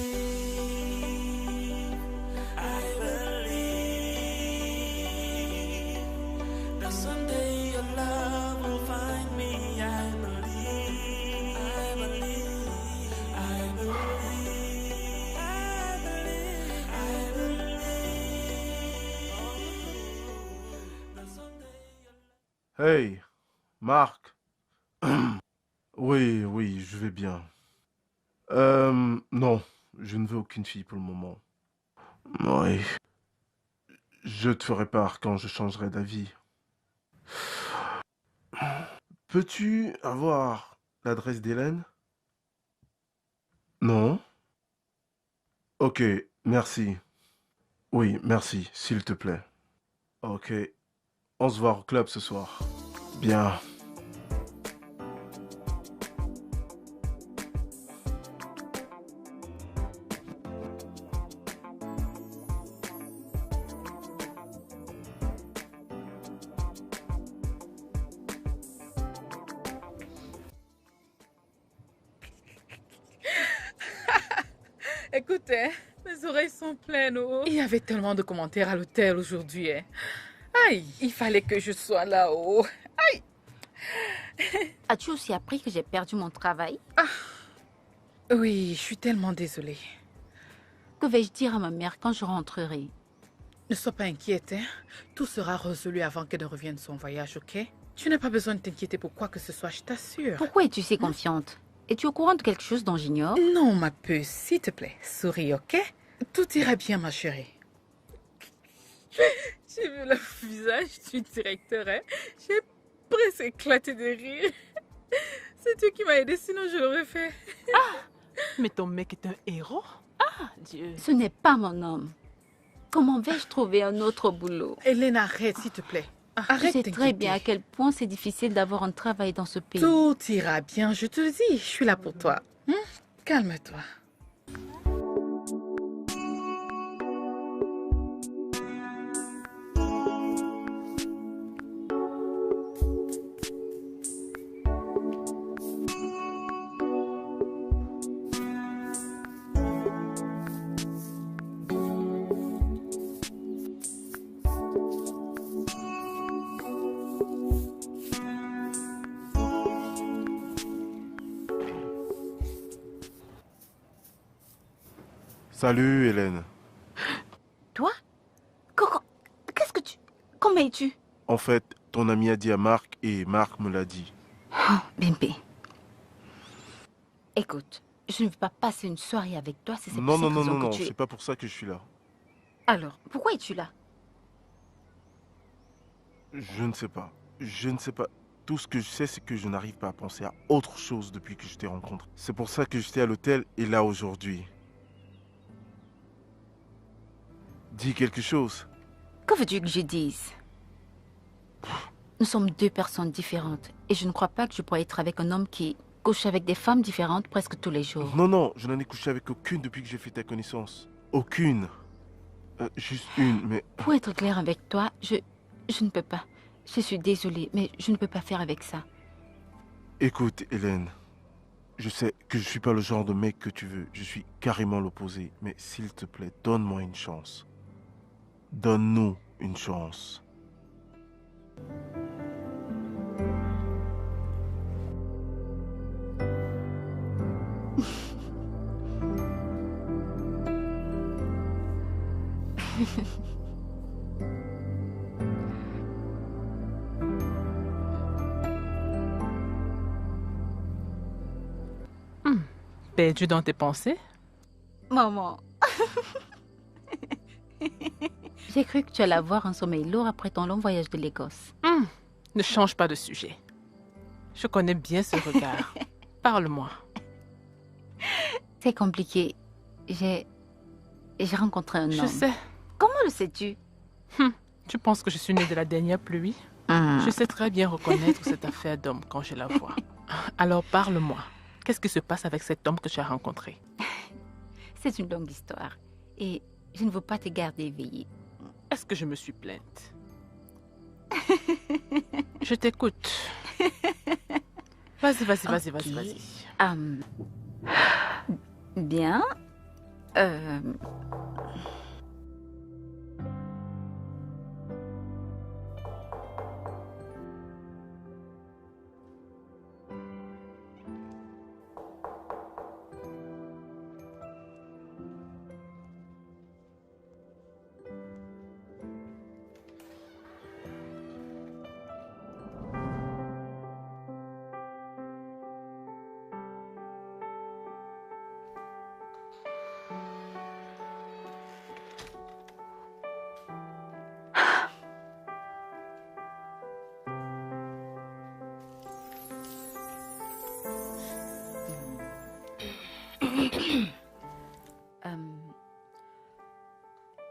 I believe that someday your love will find me. I believe, I believe, I believe, I believe, I believe that someday your Hey, Marc. Oui, oui, je vais bien. Non, je ne veux aucune fille pour le moment. Oui. Je te ferai part quand je changerai d'avis. Peux-tu avoir l'adresse d'Hélène? Non? Ok, merci. Oui, merci, s'il te plaît. Ok. On se voit au club ce soir. Bien. Écoutez, mes oreilles sont pleines. Oh. Il y avait tellement de commentaires à l'hôtel aujourd'hui. Hein. Aïe, il fallait que je sois là-haut. Aïe. As-tu aussi appris que j'ai perdu mon travail? Oui, je suis tellement désolée. Que vais-je dire à ma mère quand je rentrerai? Ne sois pas inquiète. Hein. Tout sera résolu avant qu'elle ne revienne de son voyage, ok? Tu n'as pas besoin de t'inquiéter pour quoi que ce soit, je t'assure. Pourquoi es-tu si confiante? Es-tu au courant de quelque chose dont j'ignore? Non, ma puce, s'il te plaît, souris, ok? Tout ira bien, ma chérie. J'ai vu le visage du directeur, hein? J'ai presque éclaté de rire. C'est toi qui m'as aidé, sinon je l'aurais fait. Mais ton mec est un héros. Ah, Dieu. Ce n'est pas mon homme. Comment vais-je trouver un autre boulot? Hélène, arrête, s'il te plaît. Arrête. Tu sais très bien à quel point c'est difficile d'avoir un travail dans ce pays. Tout ira bien, je te le dis. Je suis là pour toi. Calme-toi. Salut, Hélène. Toi? Qu'est-ce que tu... Comment es-tu? En fait, ton ami a dit à Marc et Marc me l'a dit. Oh, Bimpe. Écoute, je ne veux pas passer une soirée avec toi si c'est pour cette raison que tu es... c'est pas pour ça que je suis là. Alors, pourquoi es-tu là? Je ne sais pas. Je ne sais pas. Tout ce que je sais, c'est que je n'arrive pas à penser à autre chose depuis que je t'ai rencontré. C'est pour ça que j'étais à l'hôtel et là aujourd'hui. Dis quelque chose. Que veux-tu que je dise? Nous sommes deux personnes différentes et je ne crois pas que je pourrais être avec un homme qui couche avec des femmes différentes presque tous les jours. Non, je n'en ai couché avec aucune depuis que j'ai fait ta connaissance. Aucune. Juste une, mais... Pour être clair avec toi, je ne peux pas. Je suis désolée, mais je ne peux pas faire avec ça. Écoute, Hélène, je sais que je suis pas le genre de mec que tu veux. Je suis carrément l'opposé. Mais s'il te plaît, donne-moi une chance. Donne-nous une chance. Perdu dans tes pensées? Maman. J'ai cru que tu allais avoir un sommeil lourd après ton long voyage de l'Écosse. Ne change pas de sujet. Je connais bien ce regard. Parle-moi. C'est compliqué. J'ai rencontré un homme. Je sais. Comment le sais-tu? Tu penses que je suis née de la dernière pluie? Je sais très bien reconnaître cette affaire d'homme quand je la vois. Alors parle-moi. Qu'est-ce qui se passe avec cet homme que tu as rencontré? C'est une longue histoire. Et je ne veux pas te garder éveillée. Est-ce que je me suis plainte? Je t'écoute. Vas-y, vas-y, vas-y, Ok. vas-y. Bien.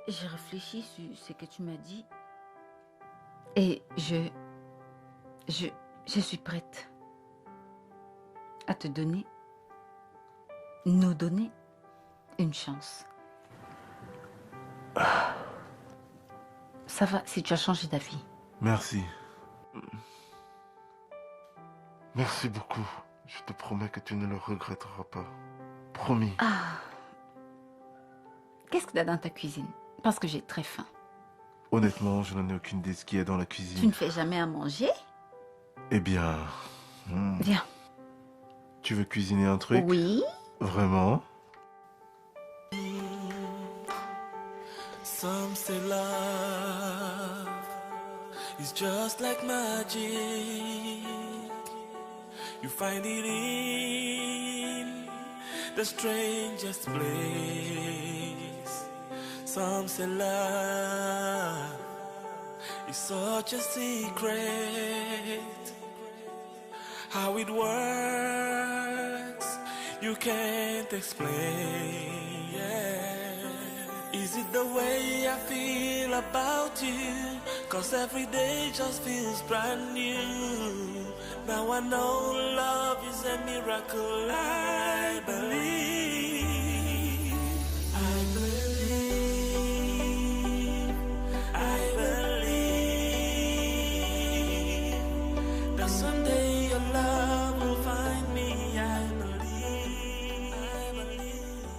J'ai réfléchi sur ce que tu m'as dit et je suis prête à te donner, nous donner une chance. Ça va si tu as changé d'avis. Merci. Merci beaucoup. Je te promets que tu ne le regretteras pas. Promis. Qu'est-ce que tu as dans ta cuisine? Parce que j'ai très faim. Honnêtement, je n'en ai aucune idée de ce qu'il y a dans la Tu ne cuisine. fais jamais à manger? Eh bien... Viens. Tu veux cuisiner un truc? Oui. Vraiment? Some say love is just like magic. You find it in the strangest place. Some say love is such a secret. How it works, you can't explain. Yeah. Is it the way I feel about you? 'Cause every day just feels brand new. Now I know love is a miracle. I believe. I believe. I believe that someday your love will find me. I believe. I believe.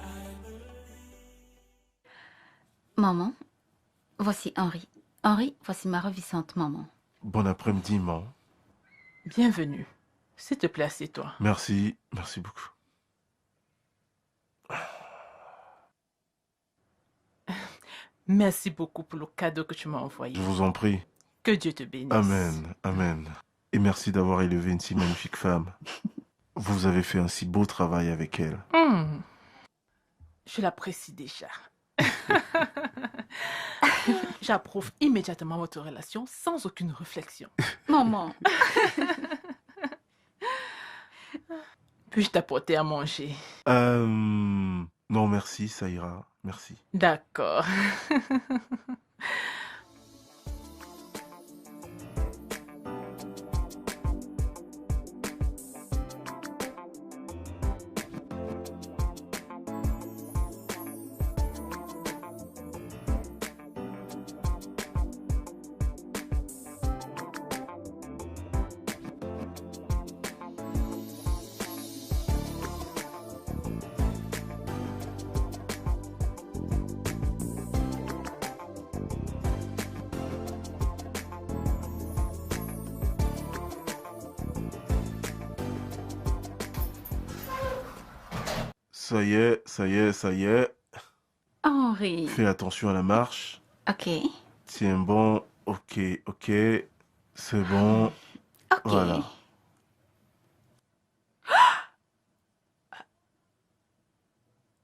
I believe. Maman, voici Henri. Henri, voici ma ravissante maman. Bon après-midi, maman. Bienvenue. S'il te plaît, assieds-toi. Merci. Merci beaucoup. Merci beaucoup pour le cadeau que tu m'as envoyé. Je vous en prie. Que Dieu te bénisse. Amen. Amen. Et merci d'avoir élevé une si magnifique femme. Vous avez fait un si beau travail avec elle. Je l'apprécie déjà. J'approuve immédiatement votre relation sans aucune réflexion. Maman. Puis-je t'apporter à manger? Non, merci, ça ira. Merci. D'accord. Ça y est, ça y est, ça y est. Henri. Fais attention à la marche. Ok. Tiens bon. Ok, ok. C'est bon. Ok. Voilà.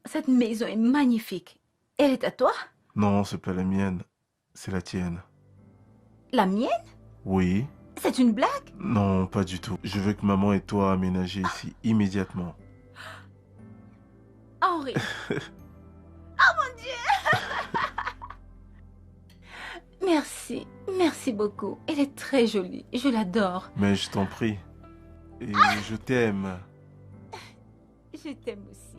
Cette maison est magnifique. Elle est à toi? Non, c'est pas la mienne. C'est la tienne. La mienne? Oui. C'est une blague? Non, pas du tout. Je veux que maman et toi aménager ici immédiatement. Henri. Oh mon Dieu. Merci. Merci beaucoup. Elle est très jolie. Je l'adore. Mais je t'en prie. Et je t'aime. Je t'aime aussi.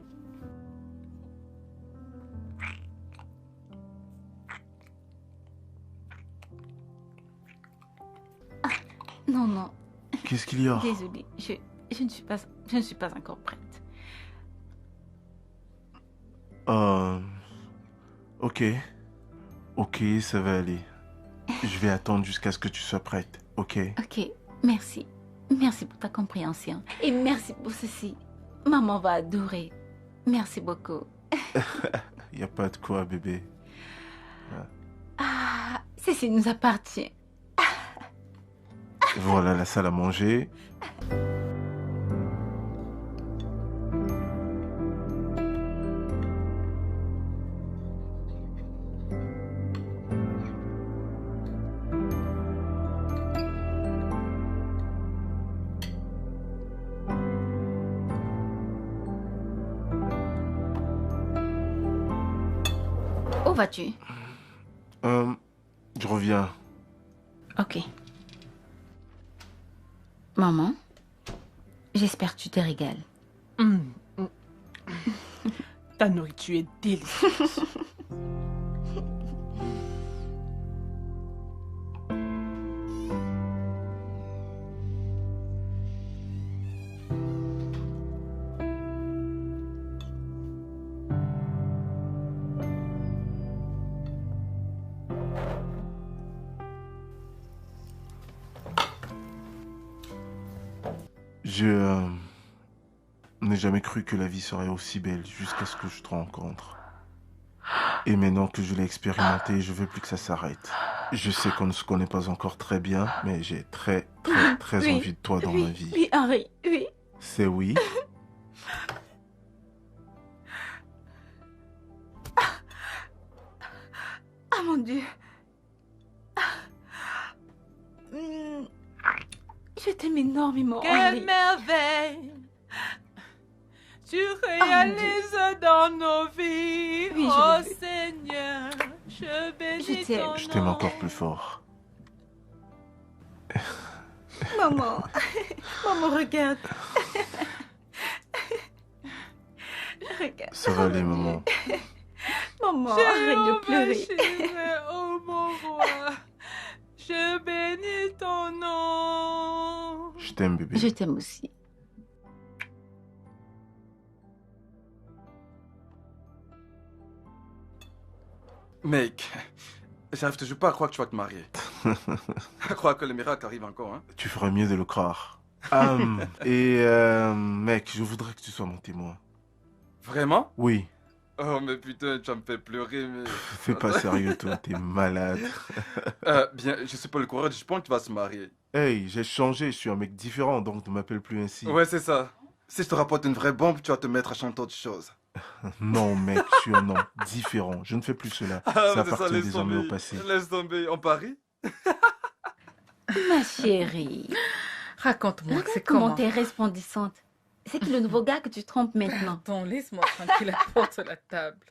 Non, non. Qu'est-ce qu'il y a? Désolée, je ne suis pas encore prête. Ok. Ok, ça va aller. Je vais attendre jusqu'à ce que tu sois prête, ok? Ok, merci. Merci pour ta compréhension. Et merci pour ceci. Maman va adorer. Merci beaucoup. Y a pas de quoi, bébé. Ah, ceci nous appartient. Voilà la salle à manger. Où vas-tu? Je reviens. Ok. Maman, j'espère que tu te régales. Ta nourriture est délicieuse. Je n'ai jamais cru que la vie serait aussi belle jusqu'à ce que je te rencontre. Et maintenant que je l'ai expérimenté, je veux plus que ça s'arrête. Je sais qu'on ne se connaît pas encore très bien, mais j'ai très Oui, envie de toi dans ma vie. Oui, Henri, oui. C'est oui. Ah mon Dieu. Je t'aime énormément, Quelle Henri. merveille tu réalises dans nos vies, Oui, je oh le veux. Seigneur, je Je bénis t'aime. ton Je t'aime nom. encore plus fort. Maman. Maman, regarde. Regarde. Ça va aller, maman. Maman, arrête de pleurer. Jéhovah, oh mon roi, je bénis ton nom. Je t'aime, bébé. Je t'aime aussi. Mec, j'arrive toujours pas à croire que tu vas te marier. À croire que le miracle arrive encore, hein. Tu ferais mieux de le croire. Mec, je voudrais que tu sois mon témoin. Vraiment? Oui. Oh, mais putain, tu vas me faire pleurer, mais... Fais pas sérieux, toi, t'es malade. Bien, je sais pas le courage, je pense que tu vas se marier. Hey, j'ai changé, je suis un mec différent, donc ne m'appelle plus ainsi. Ouais, c'est ça. Si je te rapporte une vraie bombe, tu vas te mettre à chanter autre chose. Non, mec, je suis un homme différent. Je ne fais plus cela. Ça appartient désormais au passé. Laisse tomber. En Paris? Ma chérie, Raconte-moi, c'est regarde comment comment? t'es resplendissante. C'est qui le nouveau gars que tu trompes maintenant? Attends, laisse-moi tranquille à porte la table.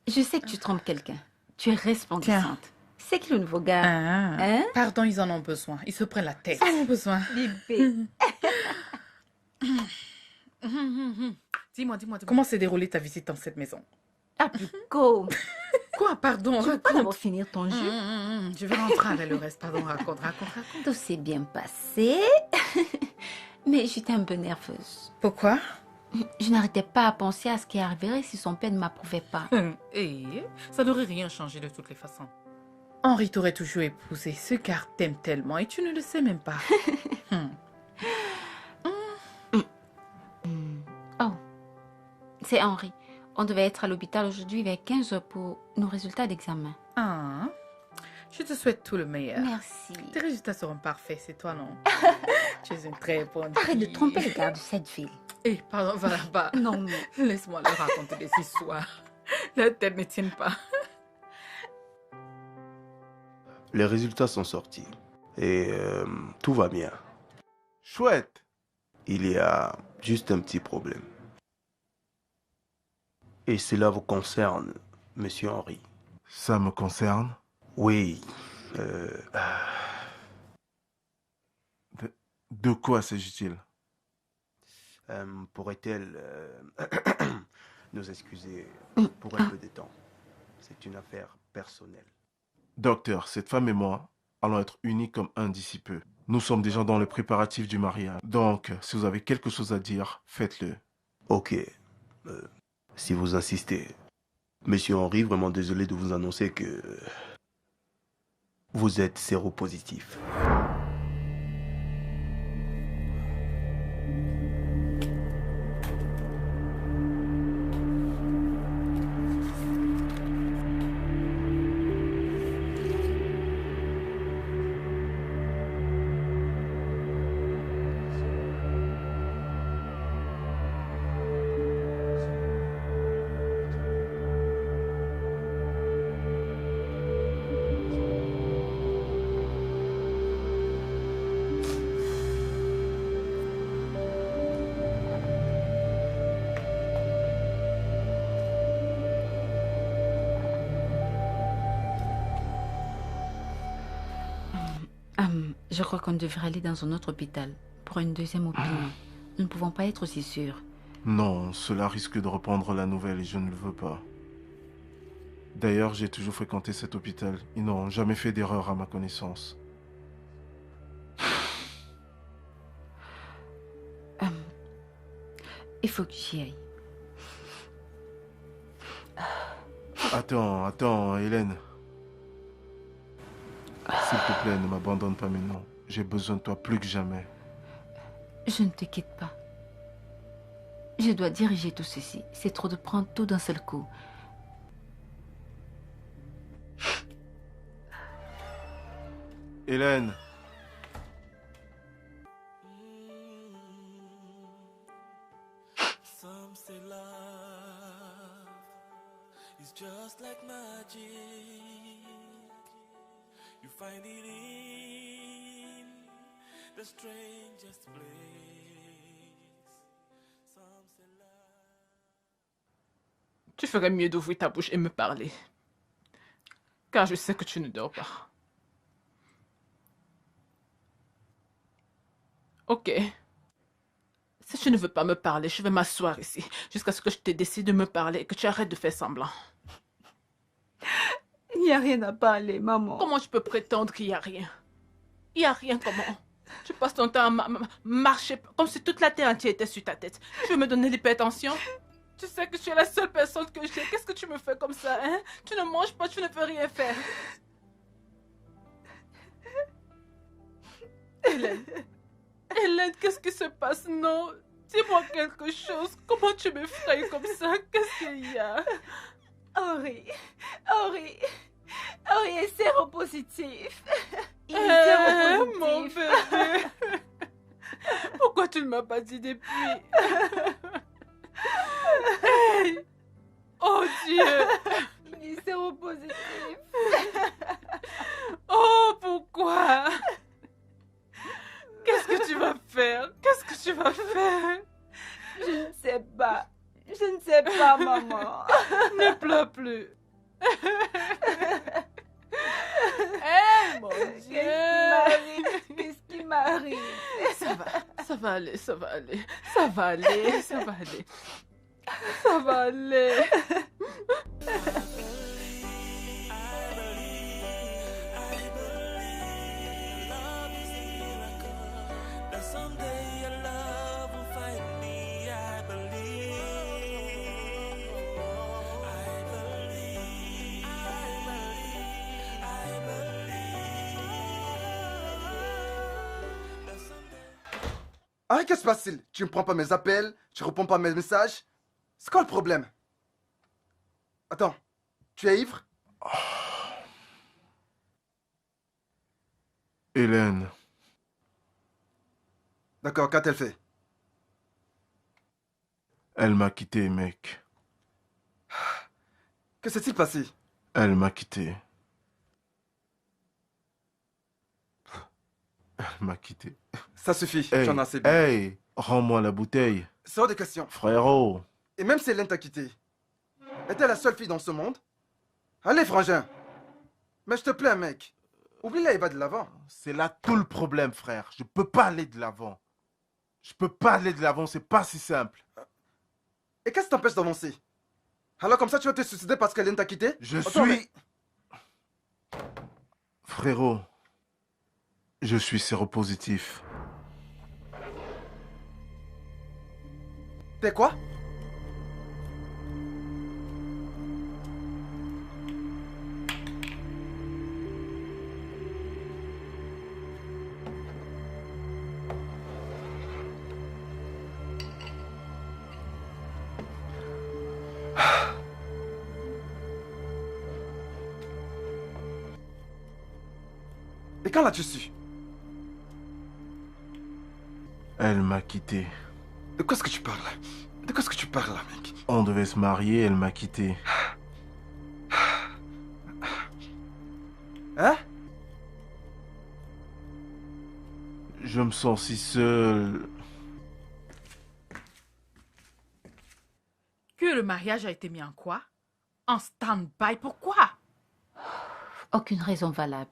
Je sais que tu trompes quelqu'un. Tu es resplendissante. C'est qui le nouveau gars? Ah. Hein? Pardon, ils en ont besoin. Ils se prennent la tête. Ils en ont besoin. Bébé. Dis-moi. Comment s'est déroulée ta visite dans cette maison? Ah, Pico. Quoi, pardon, Tu veux pas d'abord raconte. finir ton jeu? Je vais rentrer avec le reste. Pardon, raconte. Tout s'est bien passé. Mais j'étais un peu nerveuse. Pourquoi? Je n'arrêtais pas à penser à ce qui arriverait si son père ne m'approuvait pas. Et ça n'aurait rien changé de toutes les façons. Henri t'aurait toujours épousé. Ce gars t'aime tellement et tu ne le sais même pas. Oh, c'est Henri. On devait être à l'hôpital aujourd'hui vers 15 h pour nos résultats d'examen. Ah, je te souhaite tout le meilleur. Merci. Tes résultats seront parfaits, c'est toi, non? Tu es une très bonne Arrête de fille. tromper les gars de cette ville. Eh, pardon, va là-bas. Non, non. Laisse-moi leur raconter des histoires. La tête ne tienne pas. Les résultats sont sortis et tout va bien. Chouette. Il y a juste un petit problème. Et cela vous concerne, monsieur Henri. Ça me concerne? Oui. De quoi s'agit-il? Pourrait-elle nous excuser pour un peu de temps? C'est une affaire personnelle. Docteur, cette femme et moi allons être unis comme un d'ici peu. Nous sommes déjà dans les préparatifs du mariage. Donc, si vous avez quelque chose à dire, faites-le. Ok. Si vous insistez. Monsieur Henry, vraiment désolé de vous annoncer que vous êtes séropositif. Je crois qu'on devrait aller dans un autre hôpital pour une deuxième opinion. Nous ne pouvons pas être aussi sûrs. Non, cela risque de reprendre la nouvelle et je ne le veux pas. D'ailleurs, j'ai toujours fréquenté cet hôpital. Ils n'ont jamais fait d'erreur à ma connaissance. Il faut que j'y aille. Attends, Hélène. S'il te plaît, ne m'abandonne pas maintenant. J'ai besoin de toi plus que jamais. Je ne te quitte pas. Je dois diriger tout ceci. C'est trop de prendre tout d'un seul coup. Hélène. Some say love is just like magic. You find it in the strangest place. Some say love. Tu ferais mieux d'ouvrir ta bouche et me parler. Car je sais que tu ne dors pas. Ok. Si tu ne veux pas me parler, je vais m'asseoir ici jusqu'à ce que je te décide de me parler et que tu arrêtes de faire semblant. Il n'y a rien à parler, maman. Comment tu peux prétendre qu'il n'y a rien? Il n'y a rien comment? Tu passes ton temps à marcher comme si toute la terre entière était sur ta tête. Tu veux me donner l'hypertension? Tu sais que tu es la seule personne que j'ai. Qu'est-ce que tu me fais comme ça, hein? Tu ne manges pas, tu ne peux rien faire. Hélène. Hélène, qu'est-ce qui se passe? Non, dis-moi quelque chose. Comment tu m'effraies comme ça? Qu'est-ce qu'il y a? Henry est séropositif. Il est séropositif. Mon bébé. Pourquoi tu ne m'as pas dit depuis? Hey. Oh Dieu. Il est séropositif. Oh, pourquoi? Qu'est-ce que tu vas faire? Qu'est-ce que tu vas faire? Je ne sais pas. Je ne sais pas, maman. Ne pleure plus. Hey, mon Dieu! Qu'est-ce qui m'arrive? Ça va aller, ça va aller. Ça va aller, ça va aller. Ça va aller. Someday your love will find me, I believe. I believe. I believe. Henri, qu'est-ce qui se passe-t-il? Tu ne prends pas mes appels, tu ne réponds pas à mes messages. C'est quoi le problème? Attends, tu es ivre? Hélène. D'accord, qu'a-t-elle fait? Elle m'a quitté, mec. Que s'est-il passé? Elle m'a quitté. Elle m'a quitté. Ça suffit, Hey, j'en ai assez bien. hey, rends-moi la bouteille. C'est hors de question. Frérot. Et même si Hélène t'a quitté, est-elle la seule fille dans ce monde? Allez, frangin. Mais je te plains, mec. Oublie-la et va de l'avant. C'est là tout le problème, frère. Je peux pas aller de l'avant. Je peux pas aller de l'avant, c'est pas si simple. Et qu'est-ce qui t'empêche d'avancer? Alors comme ça, tu vas te suicider parce qu'Hélène t'a quitté? Je Attends, suis... Frérot, Je suis séropositif. T'es quoi? Et quand l'as-tu su? Elle m'a quitté. De quoi est-ce que tu parles? De quoi est-ce que tu parles là, mec? On devait se marier, elle m'a quitté. Hein? Je me sens si seul. Que le mariage a été mis en quoi? En stand-by, pourquoi? Aucune raison valable.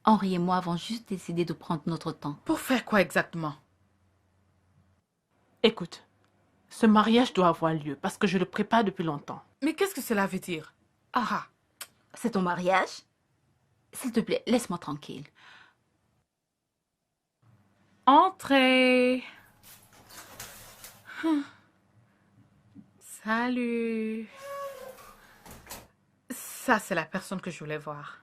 Henri et moi avons juste décidé de prendre notre temps. Pour faire quoi exactement? Écoute, ce mariage doit avoir lieu parce que je le prépare depuis longtemps. Mais qu'est-ce que cela veut dire? Ah, c'est ton mariage? S'il te plaît, laisse-moi tranquille. Entrez. Salut. Ça, c'est la personne que je voulais voir.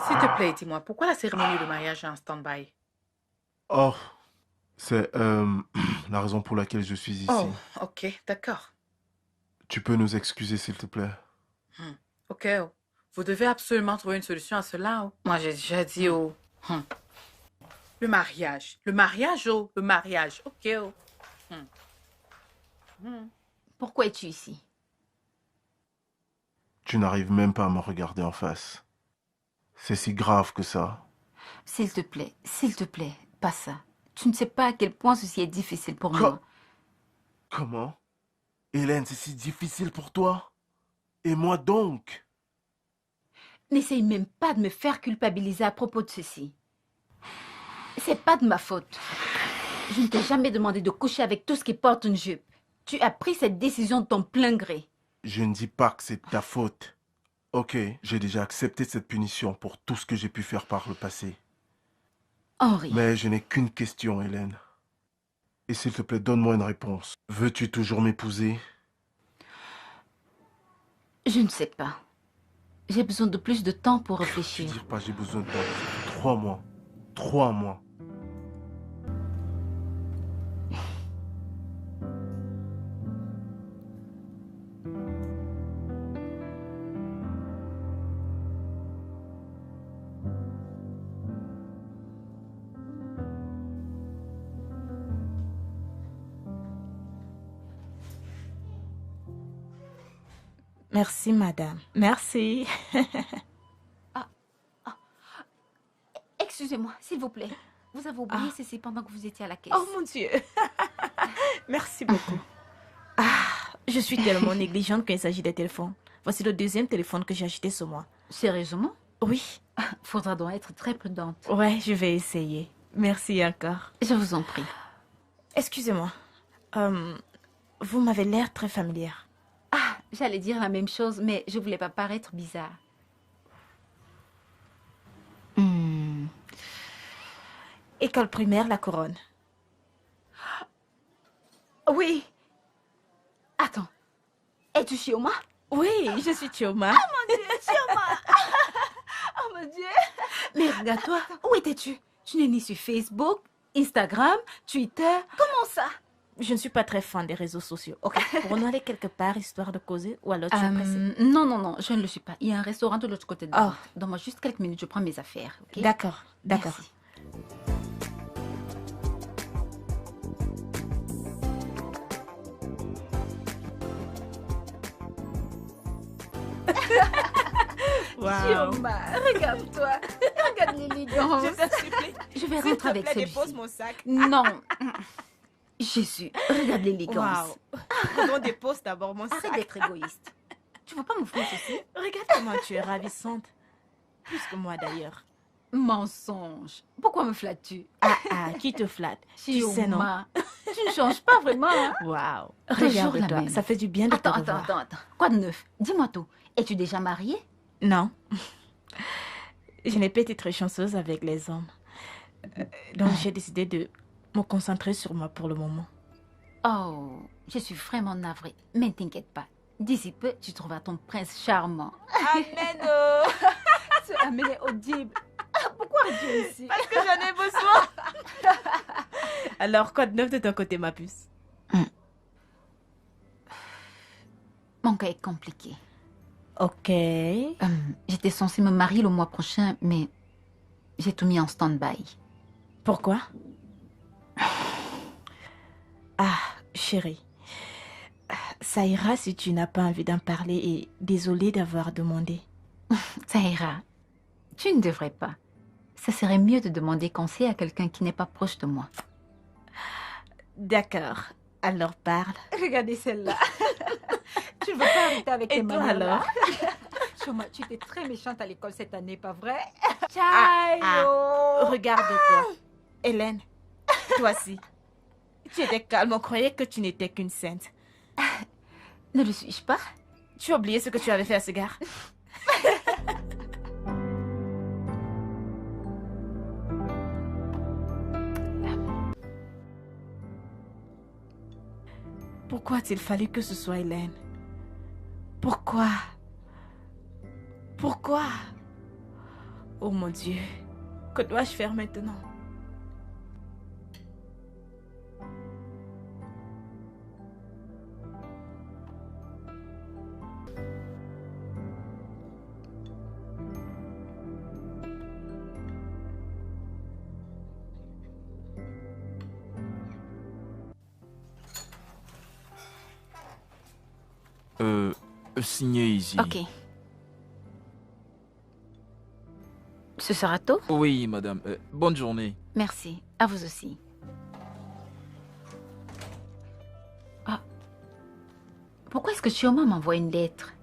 S'il te plaît, dis-moi, pourquoi la cérémonie de mariage est en stand-by? Oh, c'est la raison pour laquelle je suis ici. Oh, ok, d'accord. Tu peux nous excuser, s'il te plaît? Ok, oh. Vous devez absolument trouver une solution à cela. Oh. Moi, j'ai déjà dit, oh. Le mariage, oh, le mariage, ok, oh. Pourquoi es-tu ici? Tu n'arrives même pas à me regarder en face. C'est si grave que ça. S'il te plaît, pas ça. Tu ne sais pas à quel point ceci est difficile pour moi. Comment? Hélène, c'est si difficile pour toi? Et moi donc? N'essaye même pas de me faire culpabiliser à propos de ceci. C'est pas de ma faute. Je ne t'ai jamais demandé de coucher avec tout ce qui porte une jupe. Tu as pris cette décision de ton plein gré. Je ne dis pas que c'est ta faute. Ok, j'ai déjà accepté cette punition pour tout ce que j'ai pu faire par le passé. Henri. Mais je n'ai qu'une question, Hélène. Et s'il te plaît, donne-moi une réponse. Veux-tu toujours m'épouser? Je ne sais pas. J'ai besoin de plus de temps pour réfléchir. Ne dis pas j'ai besoin de temps. 3 mois. 3 mois. Merci, madame. Merci. Excusez-moi, s'il vous plaît. Vous avez oublié ceci pendant que vous étiez à la caisse. Oh mon Dieu. Merci beaucoup. Je suis tellement négligente quand il s'agit des téléphones. Voici le deuxième téléphone que j'ai acheté ce mois. Sérieusement? Oui. Faudra donc être très prudente. Ouais, je vais essayer. Merci encore. Je vous en prie. Excusez-moi. Vous m'avez l'air très familière. Ah, j'allais dire la même chose, mais je voulais pas paraître bizarre. École primaire La Couronne. Oui. Attends. Es-tu Chioma? Oui, je suis Chioma. Oh mon Dieu, Chioma. Oh mon Dieu. Mais regarde-toi, où étais-tu? Tu n'es ni sur Facebook, Instagram, Twitter. Comment ça? Je ne suis pas très fan des réseaux sociaux. Ok, pourrons-nous aller quelque part histoire de causer ou alors tu es pressée? Non, je ne le suis pas. Il y a un restaurant de l'autre côté de la route. Donne-moi juste quelques minutes, je prends mes affaires. Okay? D'accord. Merci. Wow. Chioma, regarde-toi. Regarde l'élégance. Je te supplie. Je vais S'il rentrer te avec plaît, celui-ci. dépose mon sac. Non. Jésus, regarde l'élégance. On dépose d'abord mon sac. Arrête d'être égoïste. Tu veux pas m'offrir ceci? Regarde comment tu es ravissante. Plus que moi d'ailleurs. Mensonge. Pourquoi me flattes-tu? Qui te flatte? Chioma, Tu sais, non? Tu ne changes pas vraiment. Hein? Waouh. Toujours la Regarde-toi, même. ça fait du bien de te revoir. Attends. Quoi de neuf? Dis-moi tout. Es-tu déjà mariée? Non. Je n'ai pas été très chanceuse avec les hommes. Donc j'ai décidé de me concentrer sur moi pour le moment. Oh, je suis vraiment navrée. Mais t'inquiète pas. D'ici peu, tu trouveras ton prince charmant. Amen. Oh. Ce Amen est audible. Pourquoi Dieu ici? Parce que j'en ai besoin. Alors, quoi de neuf de ton côté, ma puce? Mon cas est compliqué. Ok. J'étais censée me marier le mois prochain, mais j'ai tout mis en stand-by. Pourquoi? Ah, chérie. Ça ira si tu n'as pas envie d'en parler et désolée d'avoir demandé. Ça ira. Tu ne devrais pas. Ça serait mieux de demander conseil à quelqu'un qui n'est pas proche de moi. D'accord. Alors parle. Regardez celle-là. Tu ne veux pas arrêter avec tes Et toi manières, alors? Choma, tu étais très méchante à l'école cette année, pas vrai? Regarde-toi. Hélène, toi aussi. Tu étais calme, on croyait que tu n'étais qu'une sainte. Ne le suis-je pas? Tu as oublié ce que tu avais fait à ce gars? Pourquoi a-t-il fallu que ce soit Hélène? Pourquoi? Pourquoi? Oh mon Dieu, que dois-je faire maintenant? Signé ici. Ok. Ce sera tôt? Oui, madame. Bonne journée. Merci. À vous aussi. Ah. Pourquoi est-ce que Chioma m'envoie une lettre?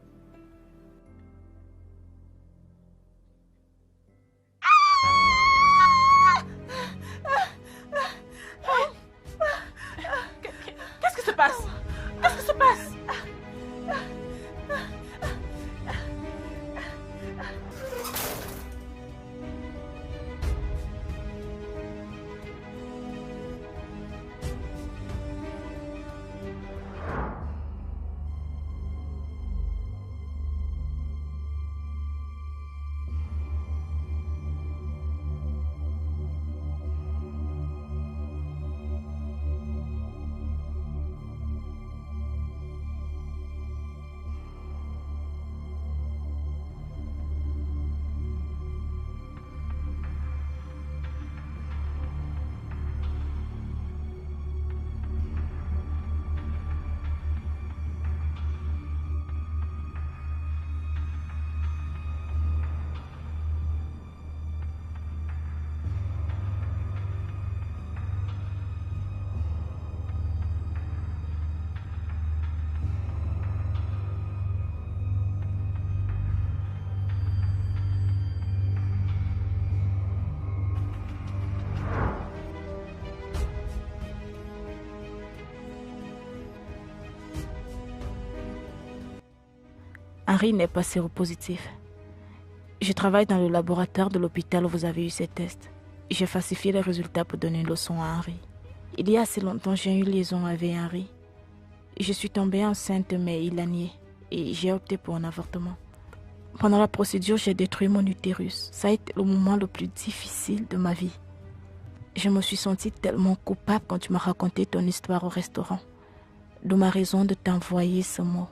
Qu'est-ce qui se passe? Qu'est-ce qui se passe? Henri n'est pas séropositif. Je travaille dans le laboratoire de l'hôpital où vous avez eu ces tests. J'ai falsifié les résultats pour donner une leçon à Henri. Il y a assez longtemps, j'ai eu liaison avec Henri. Je suis tombée enceinte, mais il a nié. Et j'ai opté pour un avortement. Pendant la procédure, j'ai détruit mon utérus. Ça a été le moment le plus difficile de ma vie. Je me suis sentie tellement coupable quand tu m'as raconté ton histoire au restaurant. De ma raison de t'envoyer ce mot.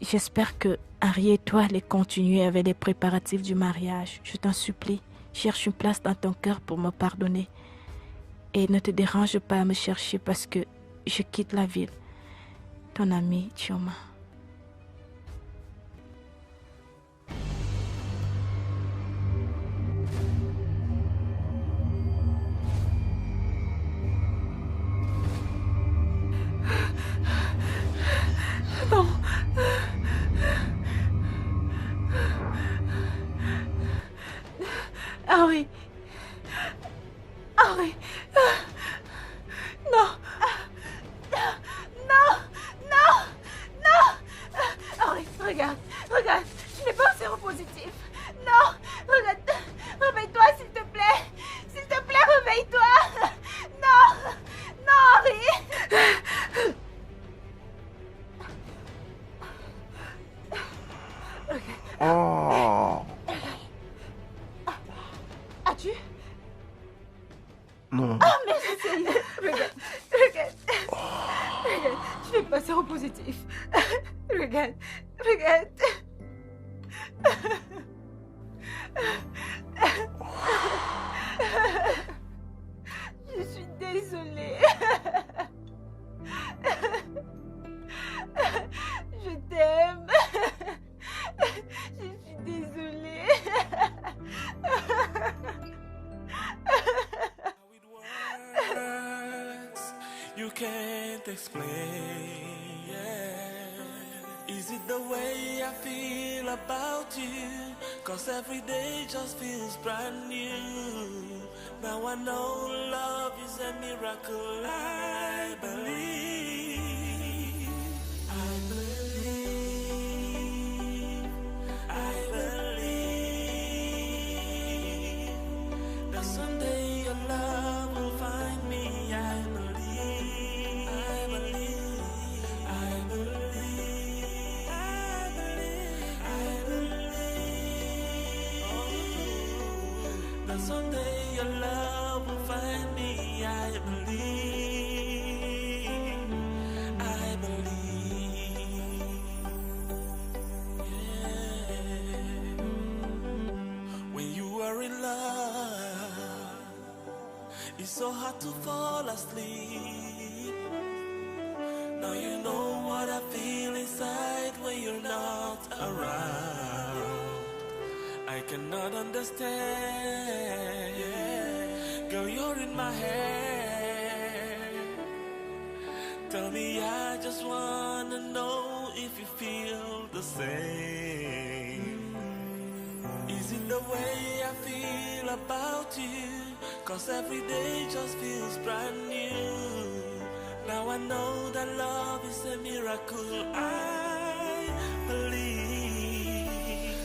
J'espère que Henri et toi allez continuer avec les préparatifs du mariage. Je t'en supplie, cherche une place dans ton cœur pour me pardonner. Et ne te dérange pas à me chercher parce que je quitte la ville. Ton ami Chioma. Non. Ah oui. Ah oui. Non. Non. Non. Non. Ah oui, regarde. Regarde. Je n'ai pas un séropositif. Non. Regarde. Non. Ah, mais Seigneur, regarde, regarde. Regarde, je vais pas séropositif. Regarde, regarde. Je suis désolée. Je t'aime. Je suis désolée. You can't explain. Is it the way I feel about you? Cause every day just feels brand new. Now I know love is a miracle. I believe. I believe. I believe that someday your love will find me. I believe. I believe. I believe. I believe. I believe. Oh, that someday your love will find me. I believe. I believe. Yeah. When you are in love, it's so hard to fall asleep. Now you know what I feel inside when you're not around. I cannot understand. Girl, you're in my head. Tell me, I just wanna know if you feel the same. Is it the way I feel about you? Cause every day just feels brand new. Now I know that love is a miracle. I believe.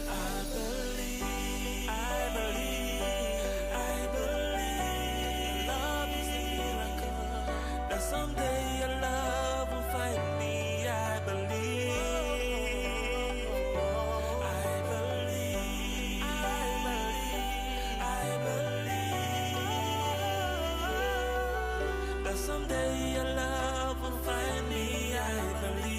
I believe. I believe. I believe. Love is a miracle. That someday your love will find me. I believe. I believe. I believe. I believe that someday your love will find me. I believe.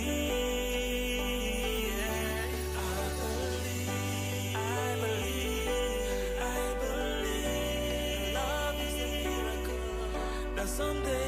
I believe. I believe. I believe love is a miracle. That someday